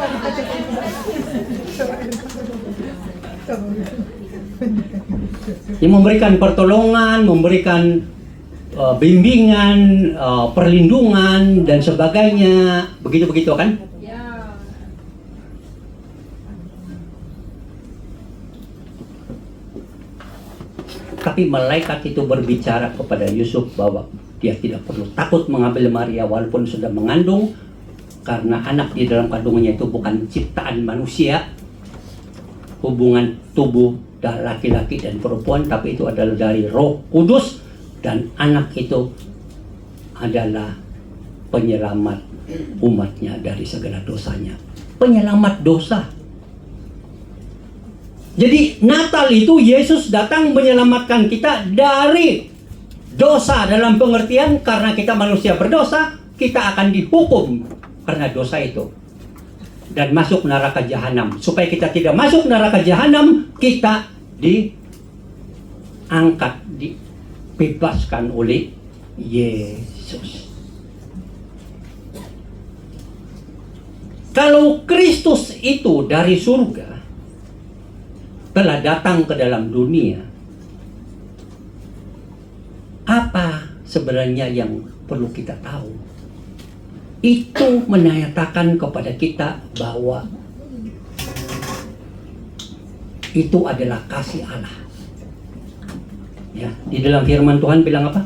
Yang memberikan pertolongan, memberikan bimbingan, perlindungan dan sebagainya, begitu kan? Tapi malaikat itu berbicara kepada Yusuf bahwa dia tidak perlu takut mengambil Maria walaupun sudah mengandung, karena anak di dalam kandungannya itu bukan ciptaan manusia, hubungan tubuh laki-laki dan perempuan, tapi itu adalah dari Roh Kudus, dan anak itu adalah penyelamat umatnya dari segala dosanya, penyelamat dosa. Jadi Natal itu Yesus datang menyelamatkan kita dari dosa, dalam pengertian karena kita manusia berdosa, kita akan dihukum karena dosa itu dan masuk neraka jahanam. Supaya kita tidak masuk neraka jahanam, kita diangkat, dibebaskan oleh Yesus. Kalau Kristus itu dari surga telah datang ke dalam dunia, apa sebenarnya yang perlu kita tahu? Itu menyatakan kepada kita bahwa itu adalah kasih Allah. Ya, di dalam firman Tuhan bilang apa?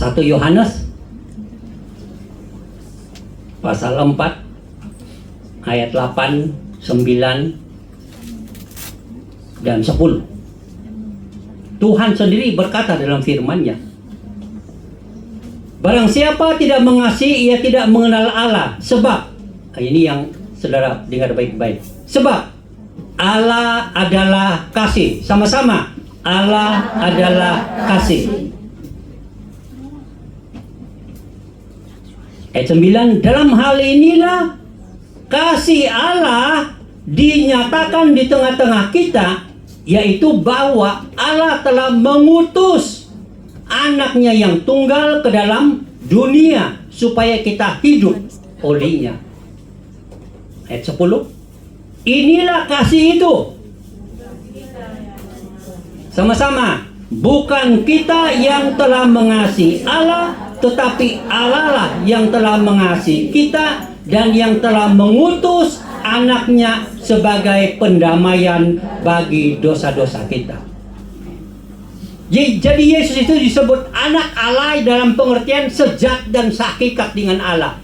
1 Yohanes pasal 4 ayat 8, 9 dan 10. Tuhan sendiri berkata dalam firman-Nya, barang siapa tidak mengasihi, ia tidak mengenal Allah. Sebab, ini yang saudara dengar baik-baik. Sebab Allah adalah kasih. Sama-sama, Allah adalah kasih. Ayat 9, dalam hal inilah kasih Allah dinyatakan di tengah-tengah kita, yaitu bahwa Allah telah mengutus anaknya yang tunggal ke dalam dunia supaya kita hidup olehnya. Ayat 10, inilah kasih itu. Sama-sama, bukan kita yang telah mengasihi Allah, tetapi Allah lah yang telah mengasihi kita dan yang telah mengutus anaknya sebagai pendamaian bagi dosa-dosa kita. Jadi Yesus itu disebut anak Allah dalam pengertian sejat dan sehakikat dengan Allah.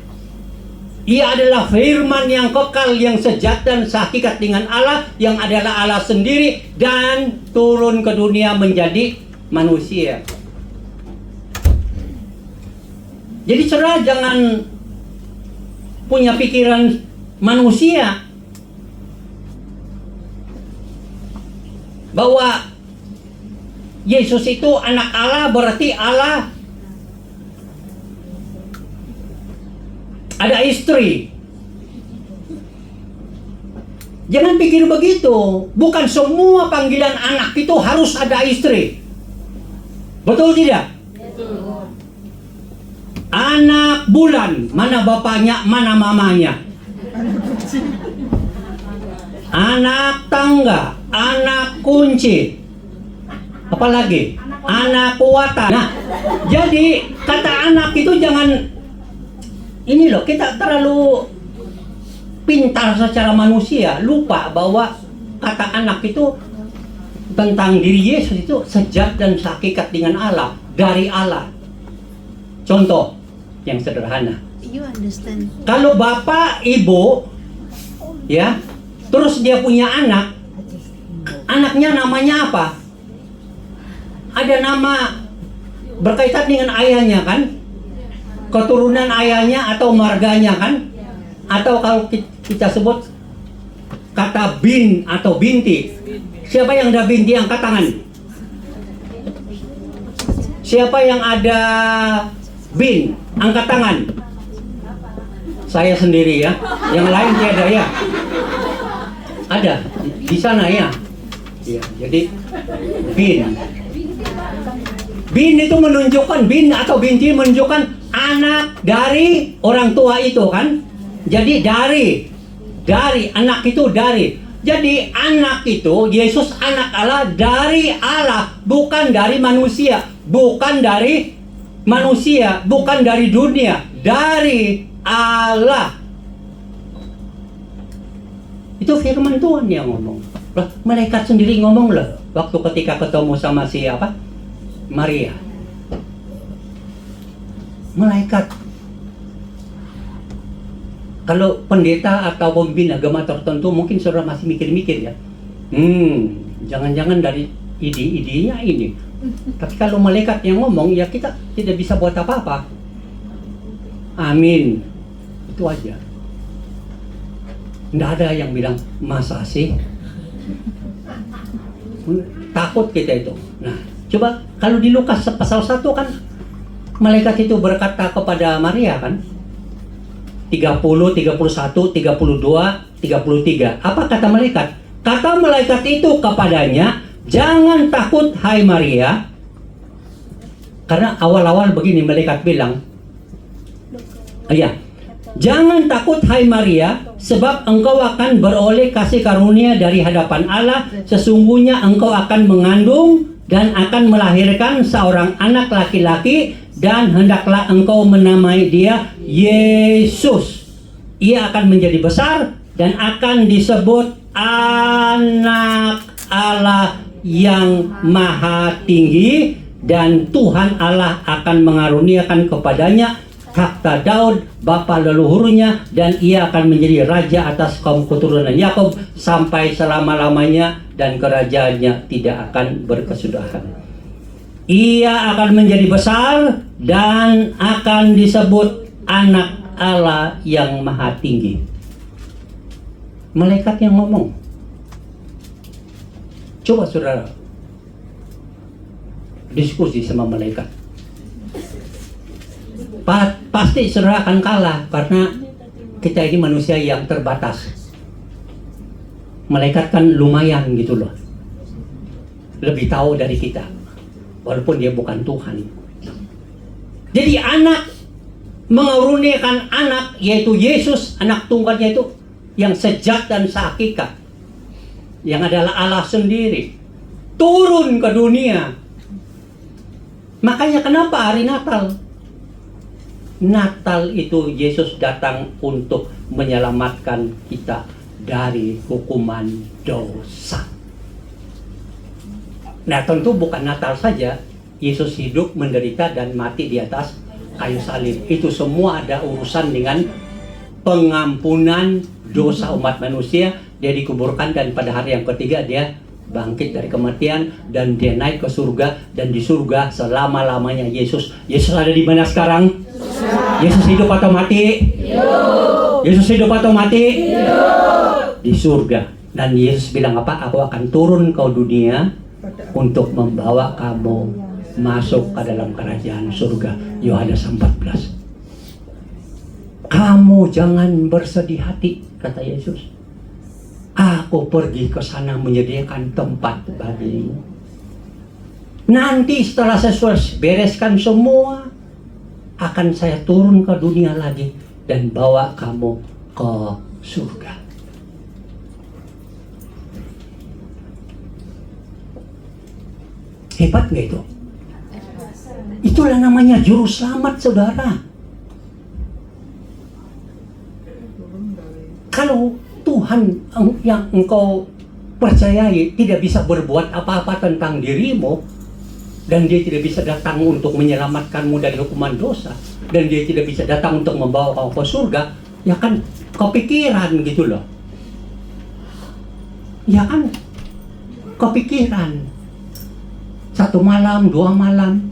Ia adalah firman yang kekal, yang sejat dan sehakikat dengan Allah, yang adalah Allah sendiri dan turun ke dunia menjadi manusia. Jadi saudara jangan punya pikiran manusia bahwa Yesus itu anak Allah, berarti Allah ada istri. Jangan pikir begitu. Bukan semua panggilan anak itu harus ada istri. Betul tidak? Anak bulan, mana bapaknya, mana mamanya. Anak tangga, anak kunci, apalagi anak kuatan. Nah, jadi kata anak itu jangan, ini loh, kita terlalu pintar secara manusia, lupa bahwa kata anak itu tentang diri Yesus itu sejat dan hakikat dengan Allah, dari Allah. Contoh yang sederhana. You understand? Kalau bapak, ibu, ya, terus dia punya anak, anaknya namanya apa? Ada nama berkaitan dengan ayahnya kan? Keturunan ayahnya atau marganya kan? Atau kalau kita sebut kata bin atau binti. Siapa yang ada binti, angkat tangan. Siapa yang ada bin, angkat tangan. Saya sendiri ya. Yang lain tiada ya. Ada di sana ya. Ya, jadi bin. Bin itu menunjukkan, bin atau binti menunjukkan anak dari orang tua itu kan. Jadi dari anak itu dari. Jadi anak itu, Yesus anak Allah dari Allah, bukan dari manusia, bukan dari manusia, bukan dari dunia, dari Allah. Itu firman Tuhan yang ngomong. Lah, malaikat sendiri ngomong loh waktu ketika ketemu sama siapa? Maria. Malaikat. Kalau pendeta atau pemimpin agama tertentu mungkin saudara masih mikir-mikir ya. Jangan-jangan dari ide-idenya ini. Tapi kalau malaikat yang ngomong, ya kita tidak bisa buat apa-apa. Amin. Itu aja. Nggak ada yang bilang, masa sih? Takut kita itu. Nah, coba kalau di Lukas pasal 1 kan, malaikat itu berkata kepada Maria kan, 30, 31, 32, 33. Apa kata malaikat? Kata malaikat itu kepadanya, jangan takut hai Maria. Karena awal-awal begini malaikat bilang, jangan takut hai Maria, sebab engkau akan beroleh kasih karunia dari hadapan Allah. Sesungguhnya engkau akan mengandung dan akan melahirkan seorang anak laki-laki, dan hendaklah engkau menamai dia Yesus. Ia akan menjadi besar dan akan disebut anak Allah yang maha tinggi, dan Tuhan Allah akan mengaruniakan kepadanya takhta Daud bapa leluhurnya, dan ia akan menjadi raja atas kaum keturunan Yakub sampai selama-lamanya, dan kerajaannya tidak akan berkesudahan. Ia akan menjadi besar dan akan disebut anak Allah yang maha tinggi. Malaikat yang ngomong. Coba saudara diskusi sama malaikat. Pasti saudara akan kalah, karena kita ini manusia yang terbatas. Malaikat kan lumayan gitu loh, lebih tahu dari kita, walaupun dia bukan Tuhan. Jadi anak mengaruniakan anak, yaitu Yesus, anak tunggalnya itu yang sejak dan sehakikat, yang adalah Allah sendiri, turun ke dunia. Makanya kenapa hari Natal? Natal itu Yesus datang untuk menyelamatkan kita dari hukuman dosa. Nah, tentu bukan Natal saja. Yesus hidup, menderita, dan mati di atas kayu salib. Itu semua ada urusan dengan pengampunan dosa umat manusia. Dia dikuburkan, dan pada hari yang ketiga dia bangkit dari kematian, dan dia naik ke surga, dan di surga selama-lamanya Yesus ada di mana sekarang? Yesus hidup atau mati? Yesus hidup atau mati? Di surga. Dan Yesus bilang apa? Aku akan turun ke dunia untuk membawa kamu masuk ke dalam kerajaan surga. Yohanes 14. Kamu jangan bersedih hati, kata Yesus. Aku pergi ke sana menyediakan tempat bagimu. Nanti setelah saya bereskan semua, akan saya turun ke dunia lagi dan bawa kamu ke surga. Hebat nggak itu? Itulah namanya juru selamat, saudara. Kalau Tuhan yang engkau percayai tidak bisa berbuat apa-apa tentang dirimu, dan dia tidak bisa datang untuk menyelamatkanmu dari hukuman dosa, dan dia tidak bisa datang untuk membawa kamu ke surga, ya kan kepikiran gitu loh. Ya kan kepikiran. 1 malam, 2 malam,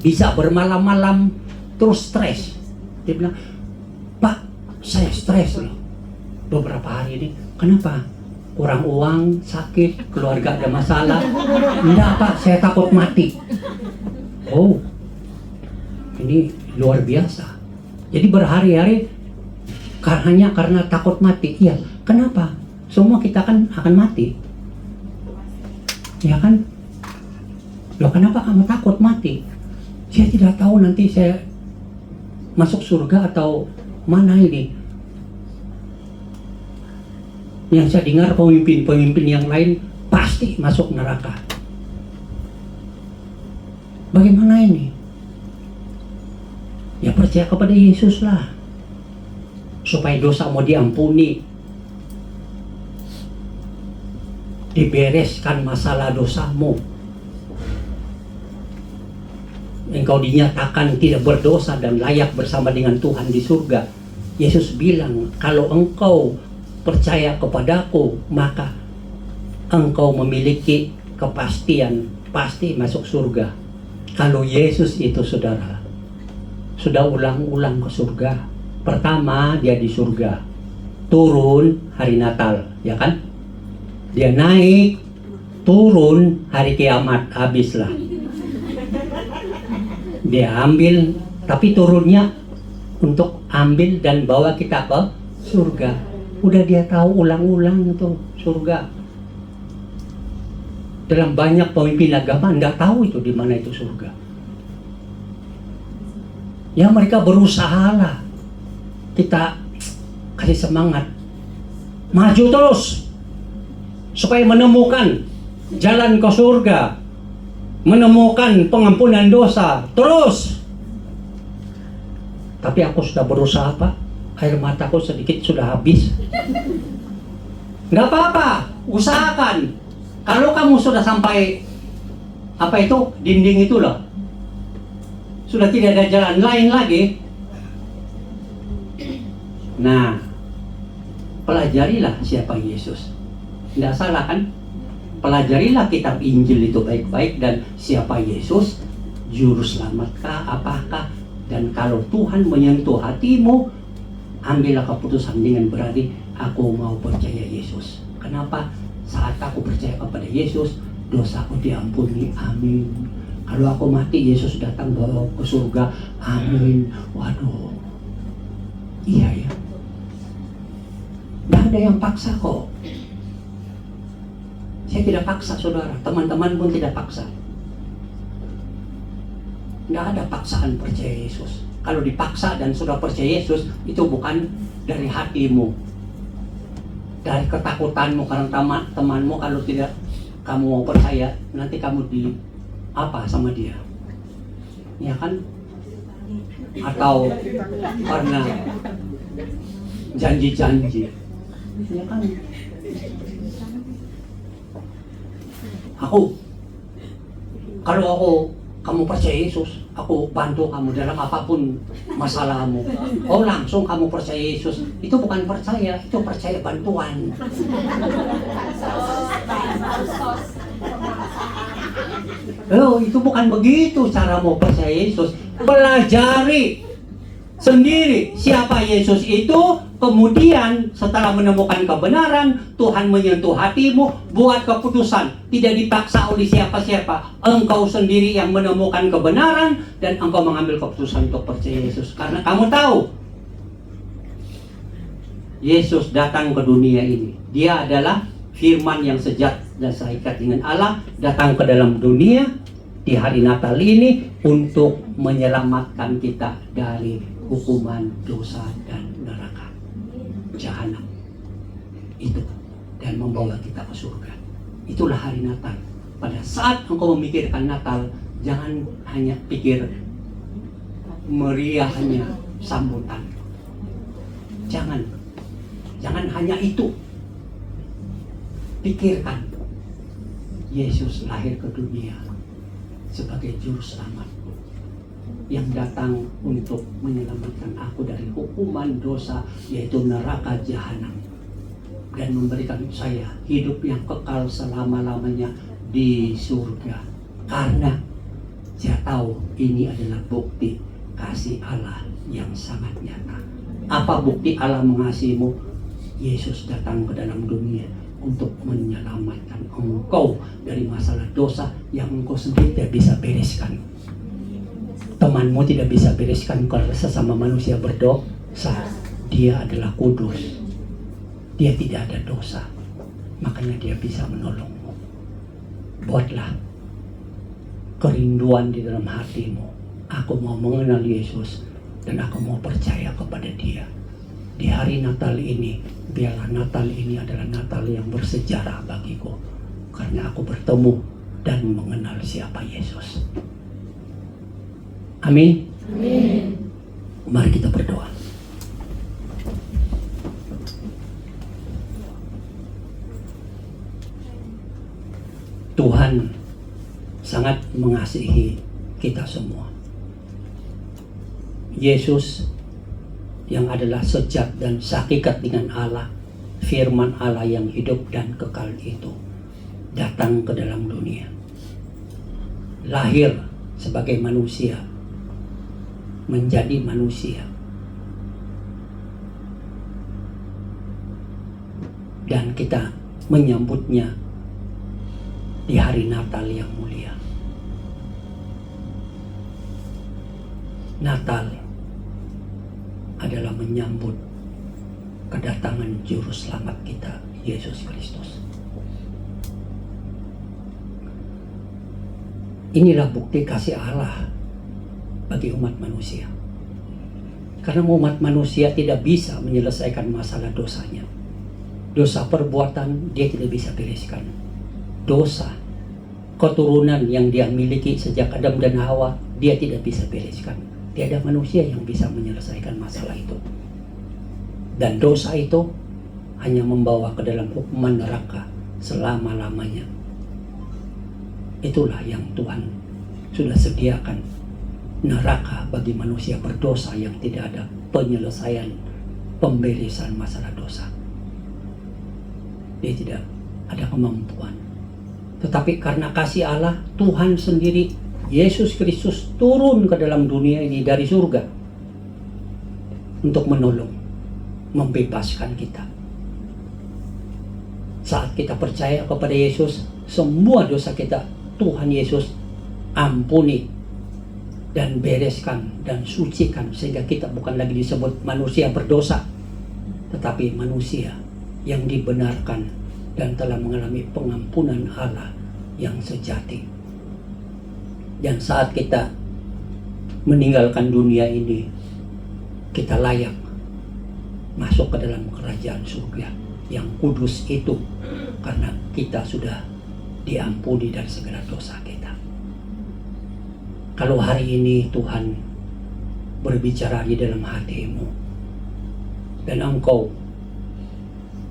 bisa bermalam-malam terus stres. Dia bilang, Pak, saya stres loh beberapa hari ini. Kenapa? Kurang uang, sakit, keluarga ada masalah. Enggak Pak, saya takut mati. Oh, ini luar biasa. Jadi berhari-hari hanya karena takut mati. Iya, kenapa? Semua kita kan akan mati. Ya kan? Loh, kenapa kamu takut mati? Saya tidak tahu nanti saya masuk surga atau mana ini. Yang saya dengar pemimpin-pemimpin yang lain pasti masuk neraka. Bagaimana ini? Ya percaya kepada Yesus lah, supaya dosa mau diampuni, dibereskan masalah dosamu. Engkau dinyatakan tidak berdosa dan layak bersama dengan Tuhan di surga. Yesus bilang, kalau engkau percaya kepadaku, maka engkau memiliki kepastian pasti masuk surga. Kalau Yesus itu, saudara, sudah ulang-ulang ke surga. Pertama dia di surga, turun hari Natal, ya kan? Dia naik, turun hari kiamat, habislah. Dia ambil, tapi turunnya untuk ambil dan bawa kita ke surga. Udah dia tahu ulang-ulang itu surga. Dalam banyak pemimpin agama enggak tahu itu di mana itu surga. Ya mereka berusaha lah. Kita kasih semangat. Maju terus supaya menemukan jalan ke surga, menemukan pengampunan dosa. Terus. Tapi aku sudah berusaha, Pak. Air mataku sedikit sudah habis. Nggak apa-apa, usahakan. Kalau kamu sudah sampai apa itu dinding itu loh, sudah tidak ada jalan lain lagi. Nah, pelajarilah siapa Yesus. Tidak salah kan? Pelajarilah kitab Injil itu baik-baik, dan siapa Yesus, juru selamatkah, apakah. Dan kalau Tuhan menyentuh hatimu, ambillah keputusan dengan berani, aku mau percaya Yesus. Kenapa? Saat aku percaya kepada Yesus, dosaku diampuni, amin. Kalau aku mati, Yesus datang bawa ke surga, amin. Waduh, iya ya. Tidak ada yang paksa kok. Saya tidak paksa saudara, teman-teman pun tidak paksa. Tidak ada paksaan percaya Yesus. Kalau dipaksa dan sudah percaya Yesus, itu bukan dari hatimu, dari ketakutanmu karena temanmu kalau tidak kamu mau percaya, nanti kamu di apa sama dia, ya kan? Atau karena janji-janji, ya kan? Kalau kamu percaya Yesus, aku bantu kamu dalam apapun masalahmu. Oh, langsung kamu percaya Yesus. Itu bukan percaya, itu percaya bantuan. Oh, itu bukan begitu cara mau percaya Yesus. Pelajari sendiri siapa Yesus itu. Kemudian setelah menemukan kebenaran, Tuhan menyentuh hatimu, buat keputusan. Tidak dipaksa oleh siapa-siapa. Engkau sendiri yang menemukan kebenaran, dan engkau mengambil keputusan untuk percaya Yesus. Karena kamu tahu, Yesus datang ke dunia ini. Dia adalah firman yang sejati dan seikat dengan Allah, datang ke dalam dunia di hari Natal ini untuk menyelamatkan kita dari hukuman dosa dan neraka jahanam itu, dan membawa kita ke surga. Itulah hari Natal. Pada saat engkau memikirkan Natal, jangan hanya pikir meriahnya sambutan. Jangan hanya itu. Pikirkan Yesus lahir ke dunia sebagai juru selamat yang datang untuk menyelamatkan aku dari hukuman dosa, yaitu neraka jahanam, dan memberikan saya hidup yang kekal selama-lamanya di surga. Karena saya tahu ini adalah bukti kasih Allah yang sangat nyata. Apa bukti Allah mengasihimu? Yesus datang ke dalam dunia untuk menyelamatkan engkau dari masalah dosa yang engkau sendiri tidak bisa bereskan. Temanmu tidak bisa bereskan kalau sesama manusia berdosa. Dia adalah kudus. Dia tidak ada dosa. Makanya dia bisa menolongmu. Buatlah kerinduan di dalam hatimu. Aku mau mengenal Yesus dan aku mau percaya kepada Dia. Di hari Natal ini, biarlah Natal ini adalah Natal yang bersejarah bagiku, karena aku bertemu dan mengenal siapa Yesus. Amin. Amin. Mari kita berdoa. Tuhan sangat mengasihi kita semua. Yesus yang adalah sejat dan sehakikat dengan Allah, firman Allah yang hidup dan kekal itu, datang ke dalam dunia. Lahir sebagai manusia, menjadi manusia, dan kita menyambutnya di hari Natal yang mulia. Natal adalah menyambut kedatangan juru selamat kita, Yesus Kristus. Inilah bukti kasih Allah bagi umat manusia. Karena umat manusia tidak bisa menyelesaikan masalah dosanya. Dosa perbuatan dia tidak bisa bereskan. Dosa keturunan yang dia miliki sejak Adam dan Hawa dia tidak bisa bereskan. Tiada manusia yang bisa menyelesaikan masalah itu. Dan dosa itu hanya membawa ke dalam hukuman neraka selama-lamanya. Itulah yang Tuhan sudah sediakan neraka bagi manusia berdosa yang tidak ada penyelesaian, pemberesan masalah dosa. Dia tidak ada kemampuan. Tetapi karena kasih Allah, Tuhan sendiri, Yesus Kristus turun ke dalam dunia ini dari surga untuk menolong, membebaskan kita. Saat kita percaya kepada Yesus, semua dosa kita Tuhan Yesus ampuni dan bereskan dan sucikan, sehingga kita bukan lagi disebut manusia berdosa, tetapi manusia yang dibenarkan dan telah mengalami pengampunan Allah yang sejati. Dan saat kita meninggalkan dunia ini, kita layak masuk ke dalam kerajaan surga yang kudus itu, karena kita sudah diampuni dari segala dosa kita. Kalau hari ini Tuhan berbicara di dalam hatimu dan engkau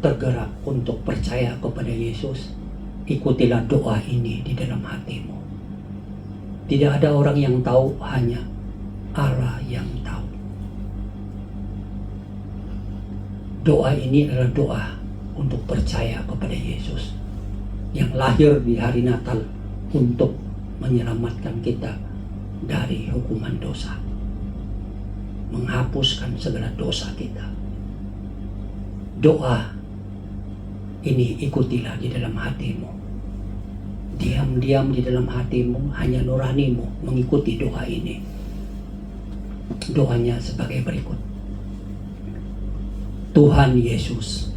tergerak untuk percaya kepada Yesus, ikutilah doa ini di dalam hatimu. Tidak ada orang yang tahu, hanya Allah yang tahu. Doa ini adalah doa untuk percaya kepada Yesus yang lahir di hari Natal untuk menyelamatkan kita dari hukuman dosa, menghapuskan segala dosa kita. Doa ini ikutilah di dalam hatimu. Diam-diam di dalam hatimu, hanya nuranimu mengikuti doa ini. Doanya sebagai berikut. Tuhan Yesus,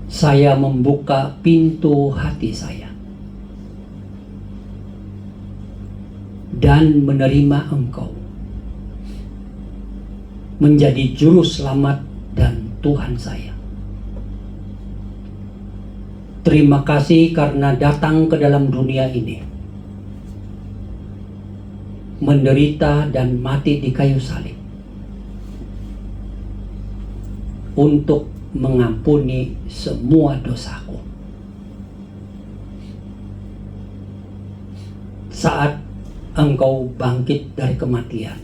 saya membuka pintu hati saya dan menerima Engkau menjadi juru selamat dan Tuhan saya. Terima kasih karena datang ke dalam dunia ini, menderita dan mati di kayu salib untuk mengampuni semua dosaku. Saat Engkau bangkit dari kematian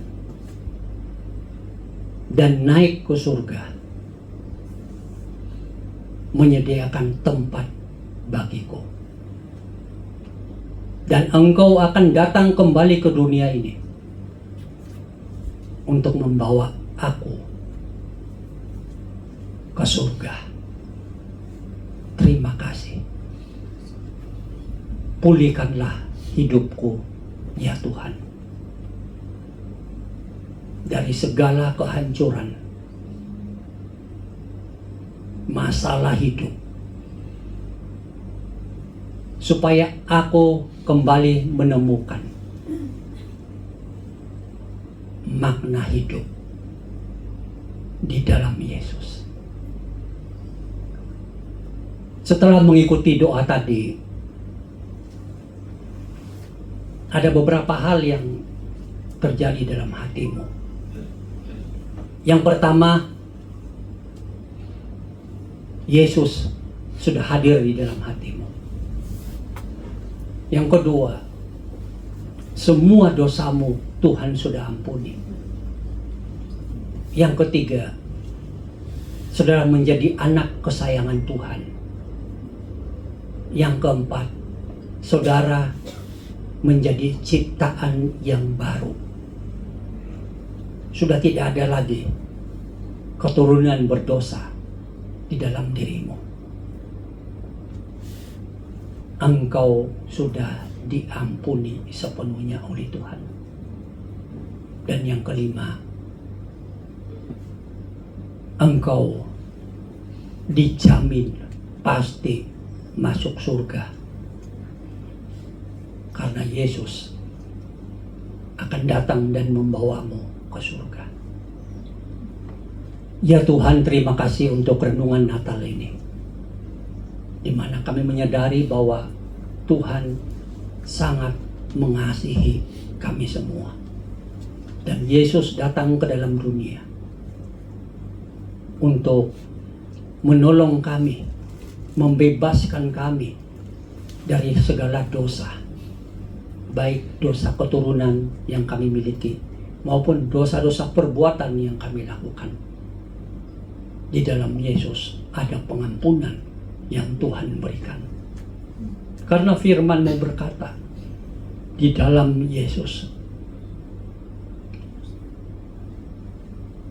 dan naik ke surga, menyediakan tempat bagiku, dan Engkau akan datang kembali ke dunia ini untuk membawa aku ke surga. Terima kasih. Pulihkanlah hidupku, ya Tuhan, dari segala kehancuran masalah hidup, supaya aku kembali menemukan makna hidup di dalam Yesus. Setelah mengikuti doa tadi, ada beberapa hal yang terjadi dalam hatimu. Yang pertama, Yesus sudah hadir di dalam hatimu. Yang kedua, semua dosamu Tuhan sudah ampuni. Yang ketiga, saudara menjadi anak kesayangan Tuhan. Yang keempat, saudara menjadi ciptaan yang baru. Sudah tidak ada lagi keturunan berdosa di dalam dirimu. Engkau sudah diampuni sepenuhnya oleh Tuhan. Dan yang kelima, engkau dijamin pasti masuk surga, karena Yesus akan datang dan membawamu ke surga. Ya Tuhan, terima kasih untuk renungan Natal ini, di mana kami menyadari bahwa Tuhan sangat mengasihi kami semua. Dan Yesus datang ke dalam dunia untuk menolong kami, membebaskan kami dari segala dosa, baik dosa keturunan yang kami miliki maupun dosa-dosa perbuatan yang kami lakukan. Di dalam Yesus ada pengampunan yang Tuhan berikan. Karena firman-Mu berkata, di dalam Yesus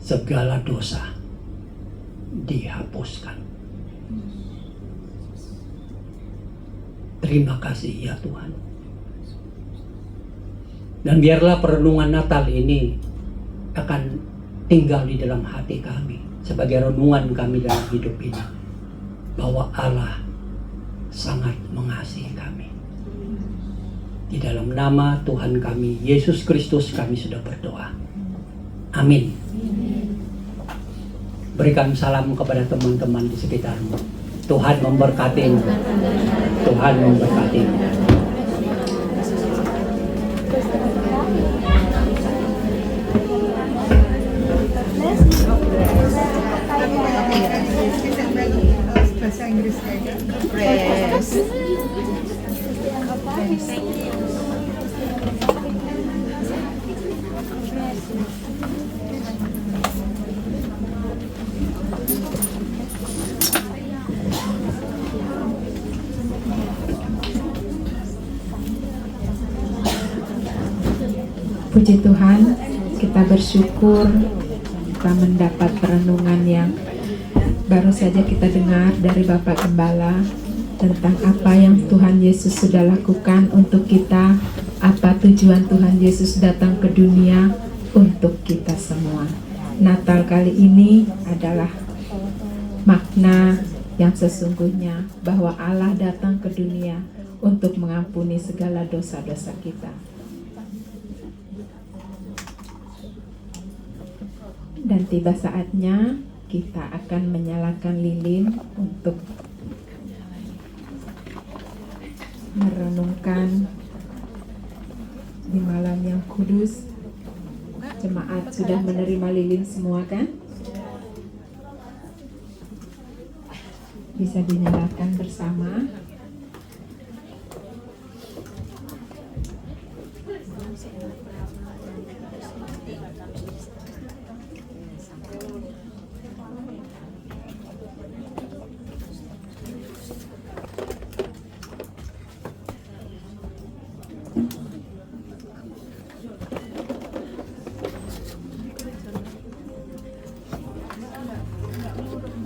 segala dosa dihapuskan. Terima kasih ya Tuhan. Dan biarlah perenungan Natal ini akan tinggal di dalam hati kami sebagai renungan kami dalam hidup ini, bahwa Allah sangat mengasihi kami. Di dalam nama Tuhan kami Yesus Kristus kami sudah berdoa. Amin. Berikan salam kepada teman-teman di sekitarmu. Tuhan memberkati. Tuhan memberkati. Bahasa Inggris aja. Press. Puji Tuhan, kita bersyukur kita mendapat perenungan yang baru saja kita dengar dari Bapak Gembala tentang apa yang Tuhan Yesus sudah lakukan untuk kita, apa tujuan Tuhan Yesus datang ke dunia untuk kita semua. Natal kali ini adalah makna yang sesungguhnya bahwa Allah datang ke dunia untuk mengampuni segala dosa-dosa kita. Dan tiba saatnya kita akan menyalakan lilin untuk merenungkan di malam yang kudus. Jemaat sudah menerima lilin semua kan? Bisa dinyalakan bersama.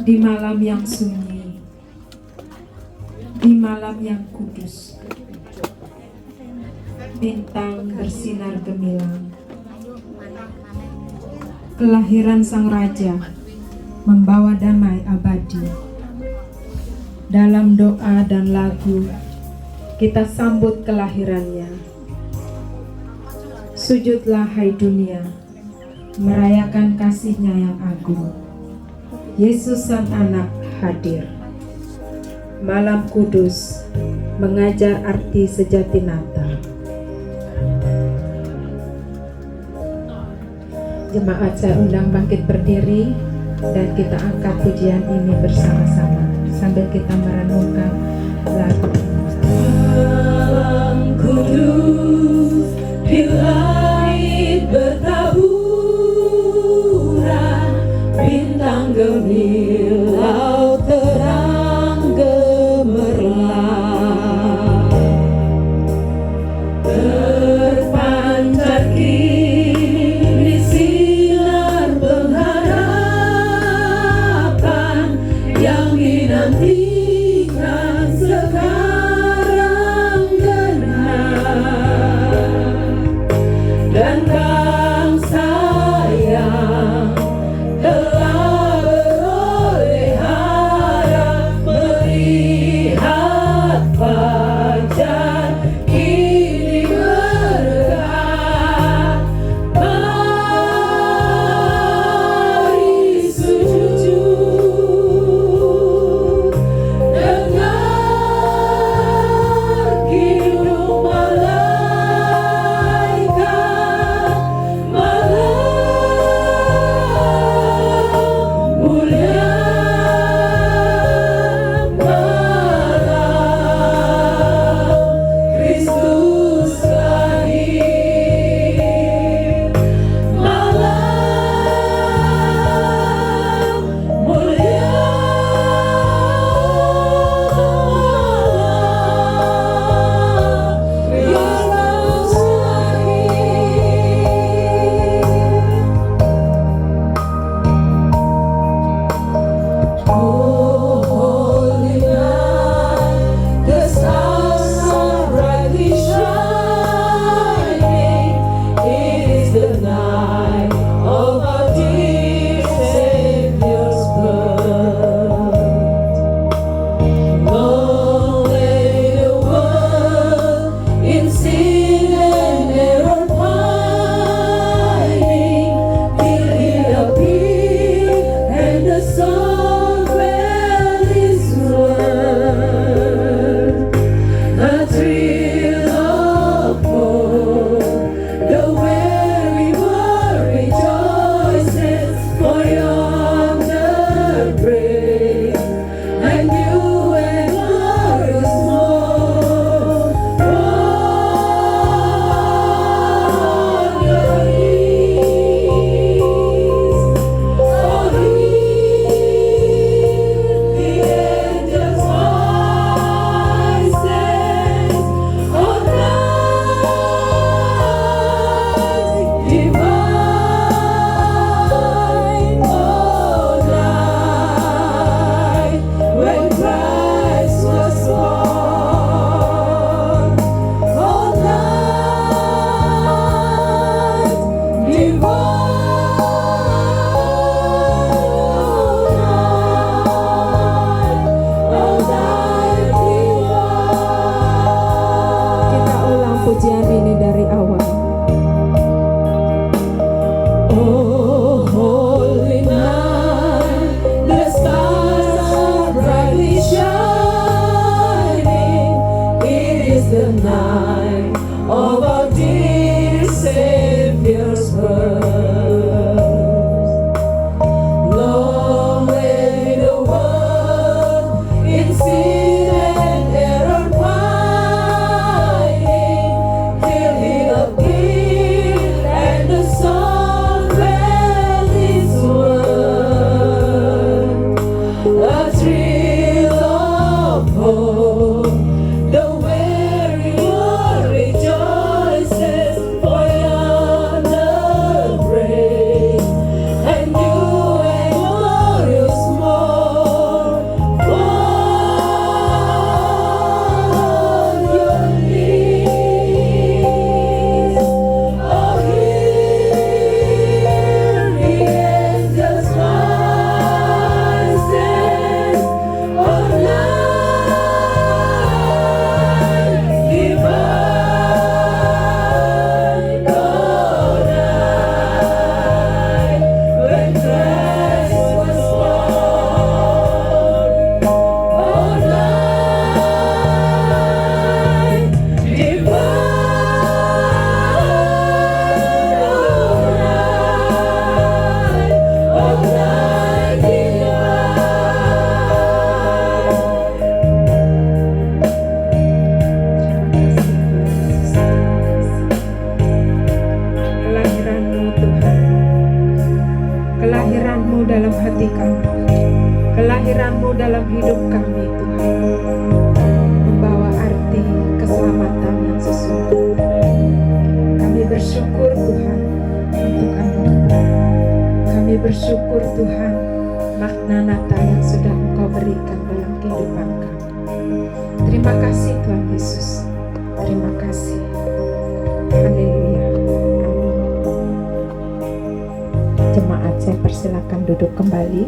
Di malam yang sunyi, di malam yang kudus, bintang bersinar gemilang. Kelahiran Sang Raja membawa damai abadi. Dalam doa dan lagu, kita sambut kelahirannya. Sujudlah hai dunia, merayakan kasih-Nya yang agung. Yesus Sang Anak hadir. Malam kudus mengajar arti sejati Natal. Jemaat saya undang bangkit berdiri dan kita angkat pujian ini bersama-sama sambil kita merenungkan lagu. Malam kudus di langit bertaburan, bintang gemilau terang gemerlap, terpancar kini sinar pengharapan yang dinantikan sekarang. the night of our dear Savior's birth. Long lay the world in sin and error pining, till He appeared and the soul felt His word. A thrill of hope, the weary world rejoices, for yonder break a new and glorious morn. On your knees, oh, hear the angels' voices, oh, night divine, oh, night when Christ was born, oh, night divine, oh, night Kelahiran-Mu Tuhan, kelahiran-Mu dalam hati kami, kelahiran-Mu dalam hidup kami Tuhan, membawa arti keselamatan yang sesungguhnya. Kami bersyukur Tuhan untuk anugerah. Kami bersyukur Tuhan makna Natal yang sudah Engkau berikan dalam kehidupan kami. Terima kasih Tuhan Yesus. Terima kasih. Haleluya. Amin. Jemaat, saya persilakan duduk kembali.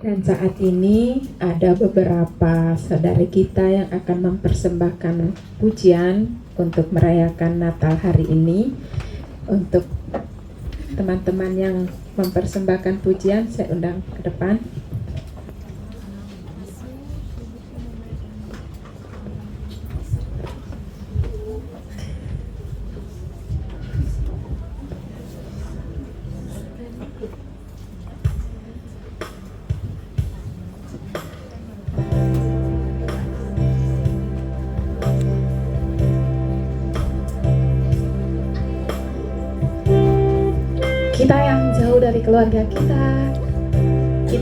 Dan saat ini ada beberapa saudara kita yang akan mempersembahkan pujian untuk merayakan Natal hari ini. Untuk teman-teman yang mempersembahkan pujian, saya undang ke depan. Kita yang jauh dari keluarga kita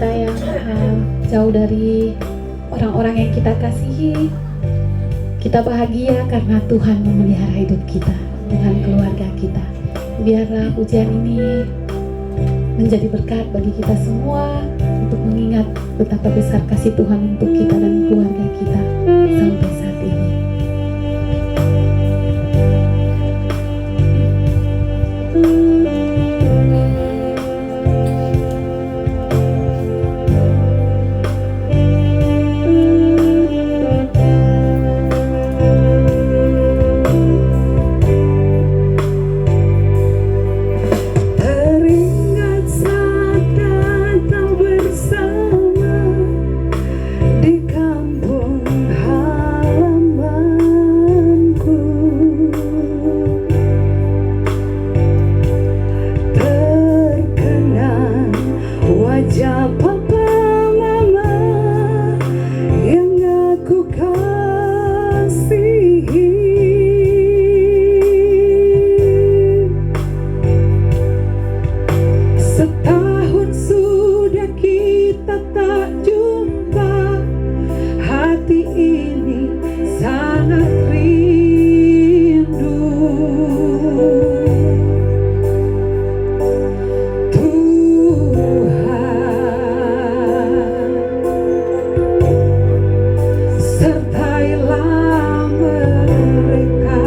yang jauh dari orang-orang yang kita kasihi, kita bahagia karena Tuhan memelihara hidup kita, Tuhan keluarga kita. Biarlah pujian ini menjadi berkat bagi kita semua untuk mengingat betapa besar kasih Tuhan untuk kita dan keluarga kita sampai saat ini. teringat saat datang bersama di kampung halamanku. Terkenang wajah papa mama yang aku kasihi. Setahun sudah kita tak jumpa, hati ini sangat rindu. Tuhan, sertailah mereka.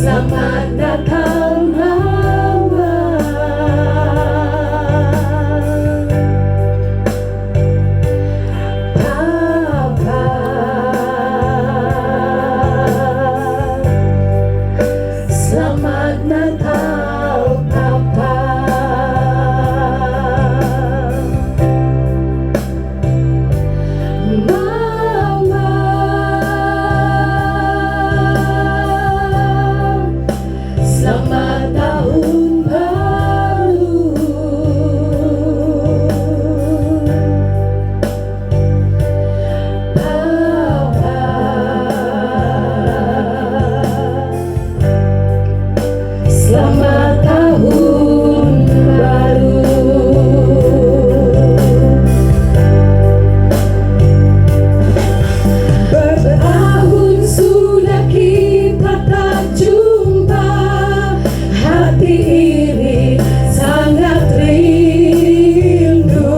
Selamat Natal Mama. Papa, selamat Natal Papa. Mama, selamat tahun baru. Papa, selamat tahun baru. Bertahun sudah kita tak jumpa, hati ini sangat rindu.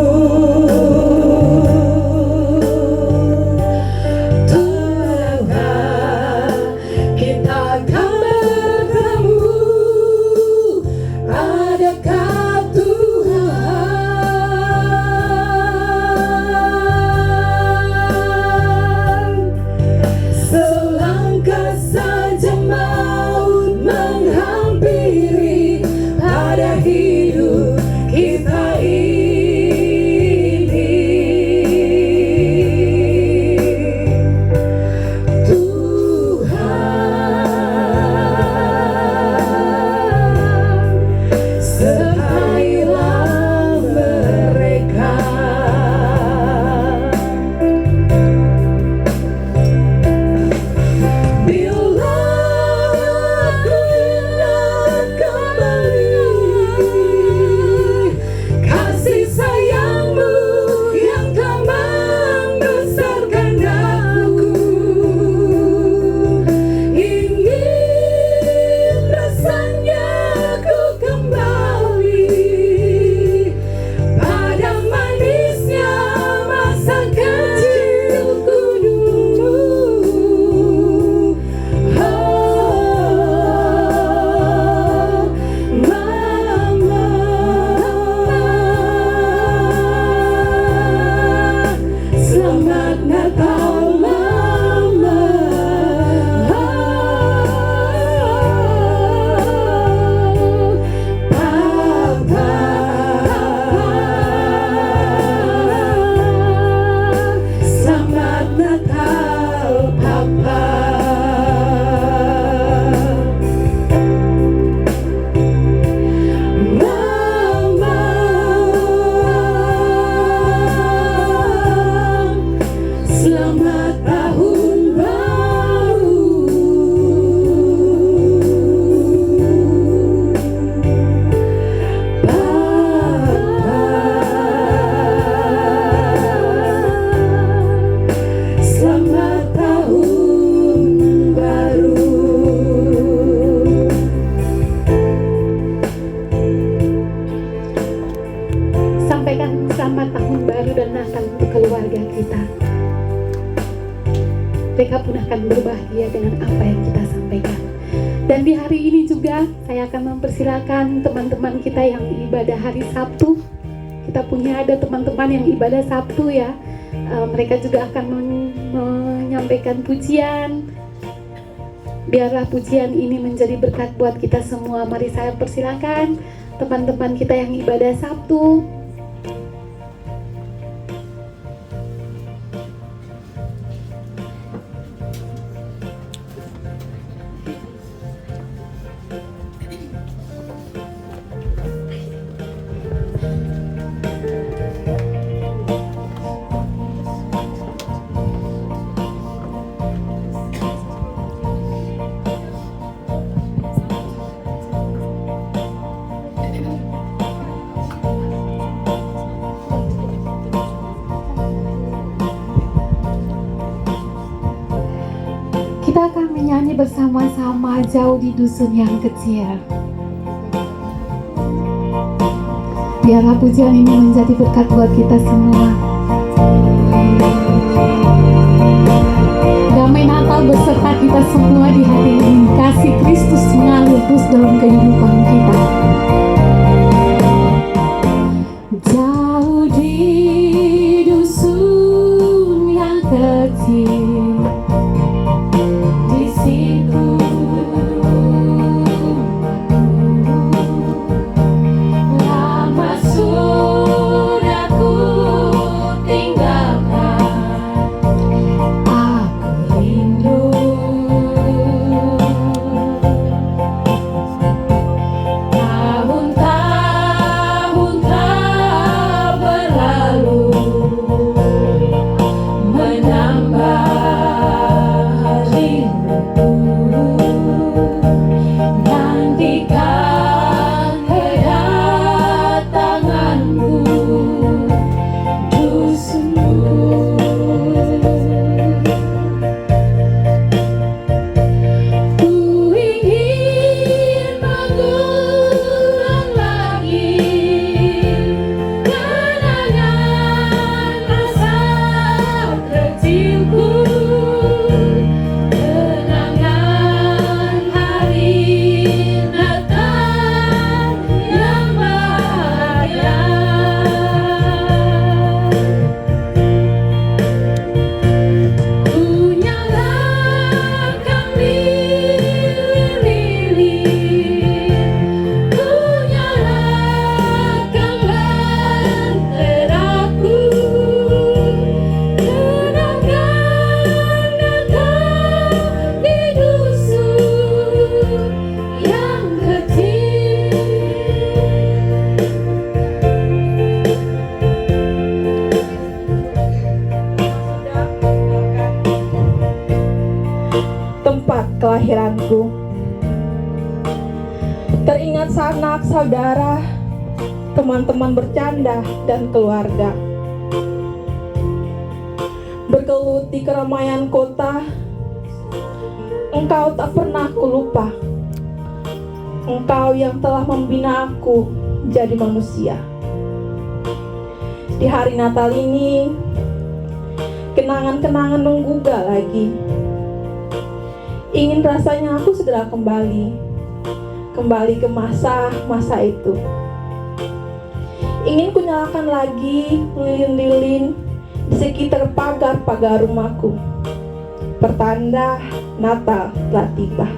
Tuhan, kita akan bertemu. Adakah Tuhan? Selangkah saja maut menghampiri pada hidup kita ini. Tuhan, sertailah mereka. Bila aku ingat kembali kasih sayangmu yang telah membesarkan aku, ingin rasanya ku kembali pada manisnya masa kecilku dulu. Mama, selamat Natal Mama. Papa, selamat Natal Papa. Mama, selamat tahun baru. Papa, selamat tahun baru. Sampaikan selamat tahun baru dan Natal untuk keluarga kita. Mereka pun akan berbahagia dengan apa yang kita sampaikan. Dan di hari ini juga saya akan mempersilakan teman-teman kita yang ibadah hari Sabtu. Kita punya ada teman-teman yang ibadah Sabtu ya. Mereka juga akan menyampaikan pujian. Biarlah pujian ini menjadi berkat buat kita semua. Mari saya persilakan teman-teman kita yang ibadah Sabtu. Kita akan menyanyi bersama-sama jauh di dusun yang kecil. Biarlah pujian ini menjadi berkat buat kita semua. Damai Natal beserta kita semua di hari ini. Kasih Kristus mengalir terus dalam kehidupan kita. Jauh di dusun yang kecil, di situ lama sudah ku tinggalkan. Aku rindu tahun-tahun telah berlalu, menambah rinduku. Nantikan kedatanganmu, dusunku. Ku ingin mengulang lagi kenangan masa kecilku, kenangan hari Natal yang bahagia. Ku nyalakan lilin, ku nyalakan lenteraku, kenangan Natal di dusun yang kecil. Tempat kelahiranku. Teringat sanak saudara, teman-teman bercanda dan keluarga. Bergelut di keramaian kota, engkau tak pernah kulupa. Engkau yang telah membina aku jadi manusia. Di hari Natal ini, kenangan-kenangan menggugah lagi. Ingin rasanya aku segera kembali ke masa itu. Ingin kunyalakan lagi lilin-lilin di sekitar pagar-pagar rumahku, pertanda Natal telah tiba.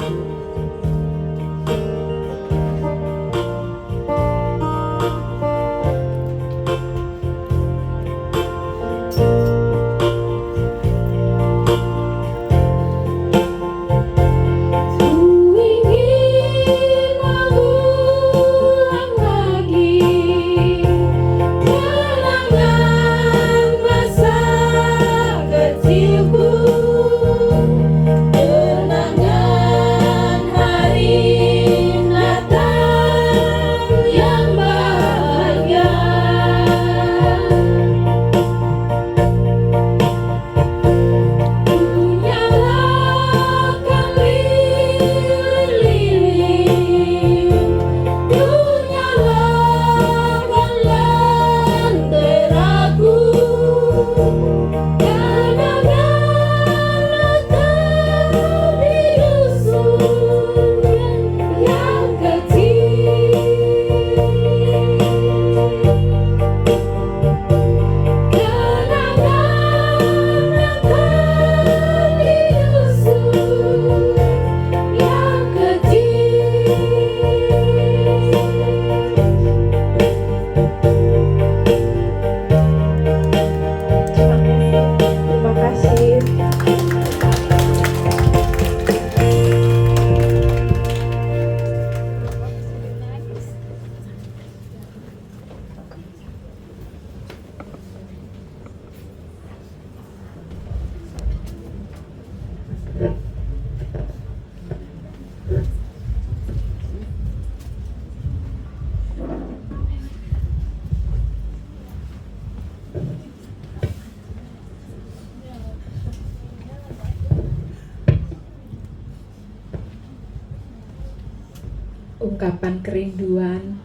Ungkapan kerinduan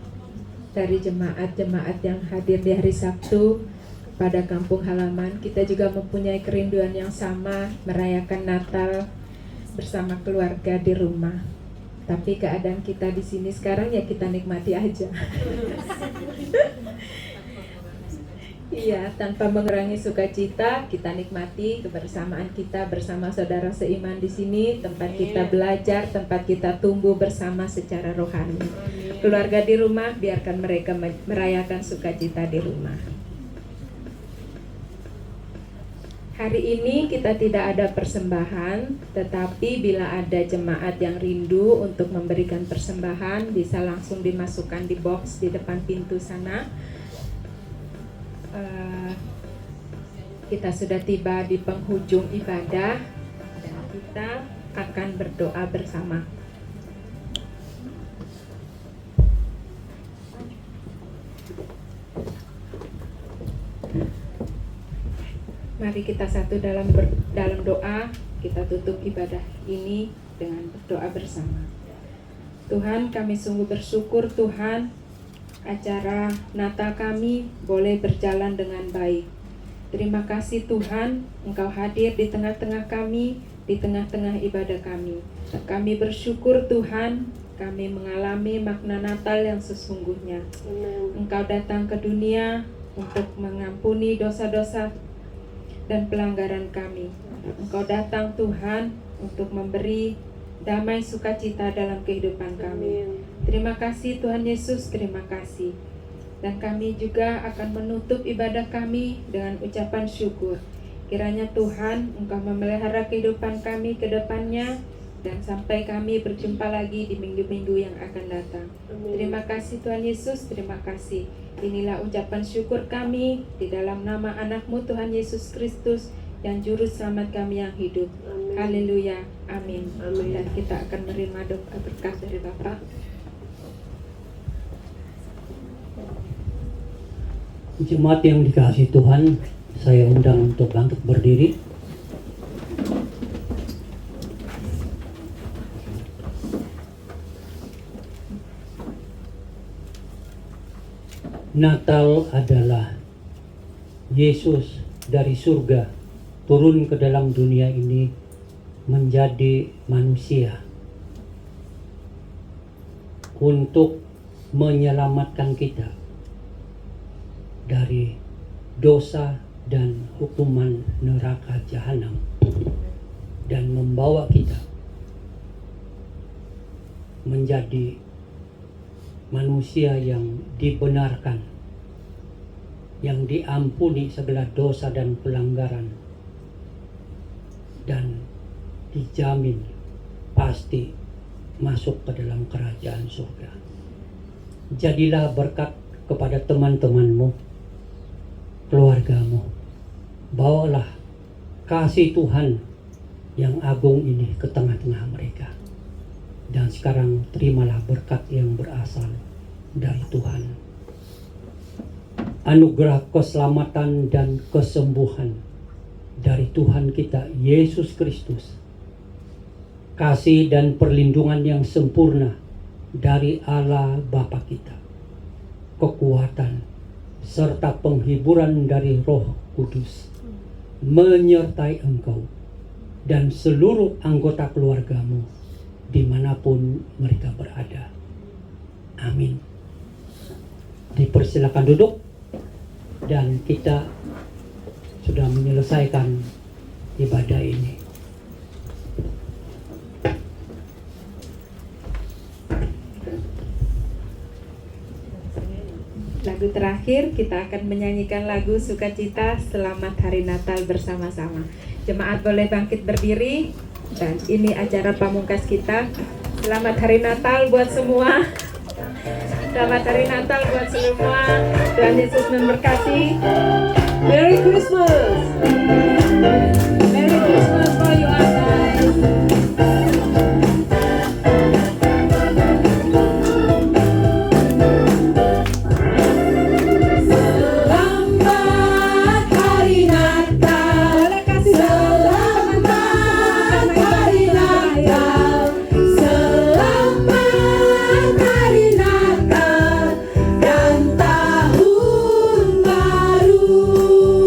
dari jemaat-jemaat yang hadir di hari Sabtu pada kampung halaman, kita juga mempunyai kerinduan yang sama merayakan Natal bersama keluarga di rumah. Tapi keadaan kita di sini sekarang ya kita nikmati aja. Iya, tanpa mengurangi sukacita, kita nikmati kebersamaan kita bersama saudara seiman di sini, tempat kita belajar, tempat kita tumbuh bersama secara rohani. Keluarga di rumah, biarkan mereka merayakan sukacita di rumah. Hari ini kita tidak ada persembahan, tetapi bila ada jemaat yang rindu untuk memberikan persembahan, bisa langsung dimasukkan di box di depan pintu sana. Kita sudah tiba di penghujung ibadah dan kita akan berdoa bersama. Mari kita satu dalam doa, kita tutup ibadah ini dengan berdoa bersama. Tuhan, kami sungguh bersyukur Tuhan, acara Natal kami boleh berjalan dengan baik. Terima kasih Tuhan, Engkau hadir di tengah-tengah kami, di tengah-tengah ibadah kami. Kami bersyukur Tuhan, kami mengalami makna Natal yang sesungguhnya. Engkau datang ke dunia untuk mengampuni dosa-dosa dan pelanggaran kami. Engkau datang Tuhan untuk memberi damai sukacita dalam kehidupan kami. Terima kasih Tuhan Yesus, terima kasih. Dan kami juga akan menutup ibadah kami dengan ucapan syukur. Kiranya Tuhan, Engkau memelihara kehidupan kami ke depannya, dan sampai kami berjumpa lagi di minggu-minggu yang akan datang. Terima kasih Tuhan Yesus, terima kasih. Inilah ucapan syukur kami di dalam nama anak-Mu Tuhan Yesus Kristus, yang juru selamat kami yang hidup. Haleluya, amin. Dan kita akan menerima doa berkat dari Bapak. Jemaat yang dikasihi Tuhan, saya undang untuk bangkit berdiri. Natal adalah Yesus dari surga turun ke dalam dunia ini menjadi manusia untuk menyelamatkan kita dari dosa dan hukuman neraka jahanam dan membawa kita menjadi manusia yang dibenarkan, yang diampuni segala dosa dan pelanggaran, dan dijamin pasti masuk ke dalam kerajaan surga. Jadilah berkat kepada teman-temanmu, keluargamu. Bawalah kasih Tuhan yang agung ini ke tengah-tengah mereka. Dan sekarang terimalah berkat yang berasal dari Tuhan. Anugerah keselamatan dan kesembuhan dari Tuhan kita Yesus Kristus. Kasih dan perlindungan yang sempurna dari Allah Bapa kita. Kekuatan serta penghiburan dari Roh Kudus menyertai engkau dan seluruh anggota keluargamu dimanapun mereka berada. Amin. Dipersilakan duduk, dan kita sudah menyelesaikan ibadah ini. Lagu terakhir kita akan menyanyikan lagu Sukacita Selamat Hari Natal bersama-sama. Jemaat boleh bangkit berdiri, dan ini acara pamungkas kita. Selamat Hari Natal buat semua. Selamat Hari Natal buat semua. Tuhan Yesus memberkati. Merry Christmas. Merry Christmas for you all guys. Baru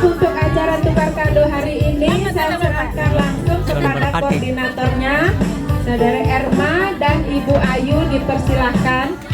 untuk acara tukar kado hari ini saya serahkan langsung kepada koordinatornya, Saudara Erma dan Ibu Ayu, dipersilahkan.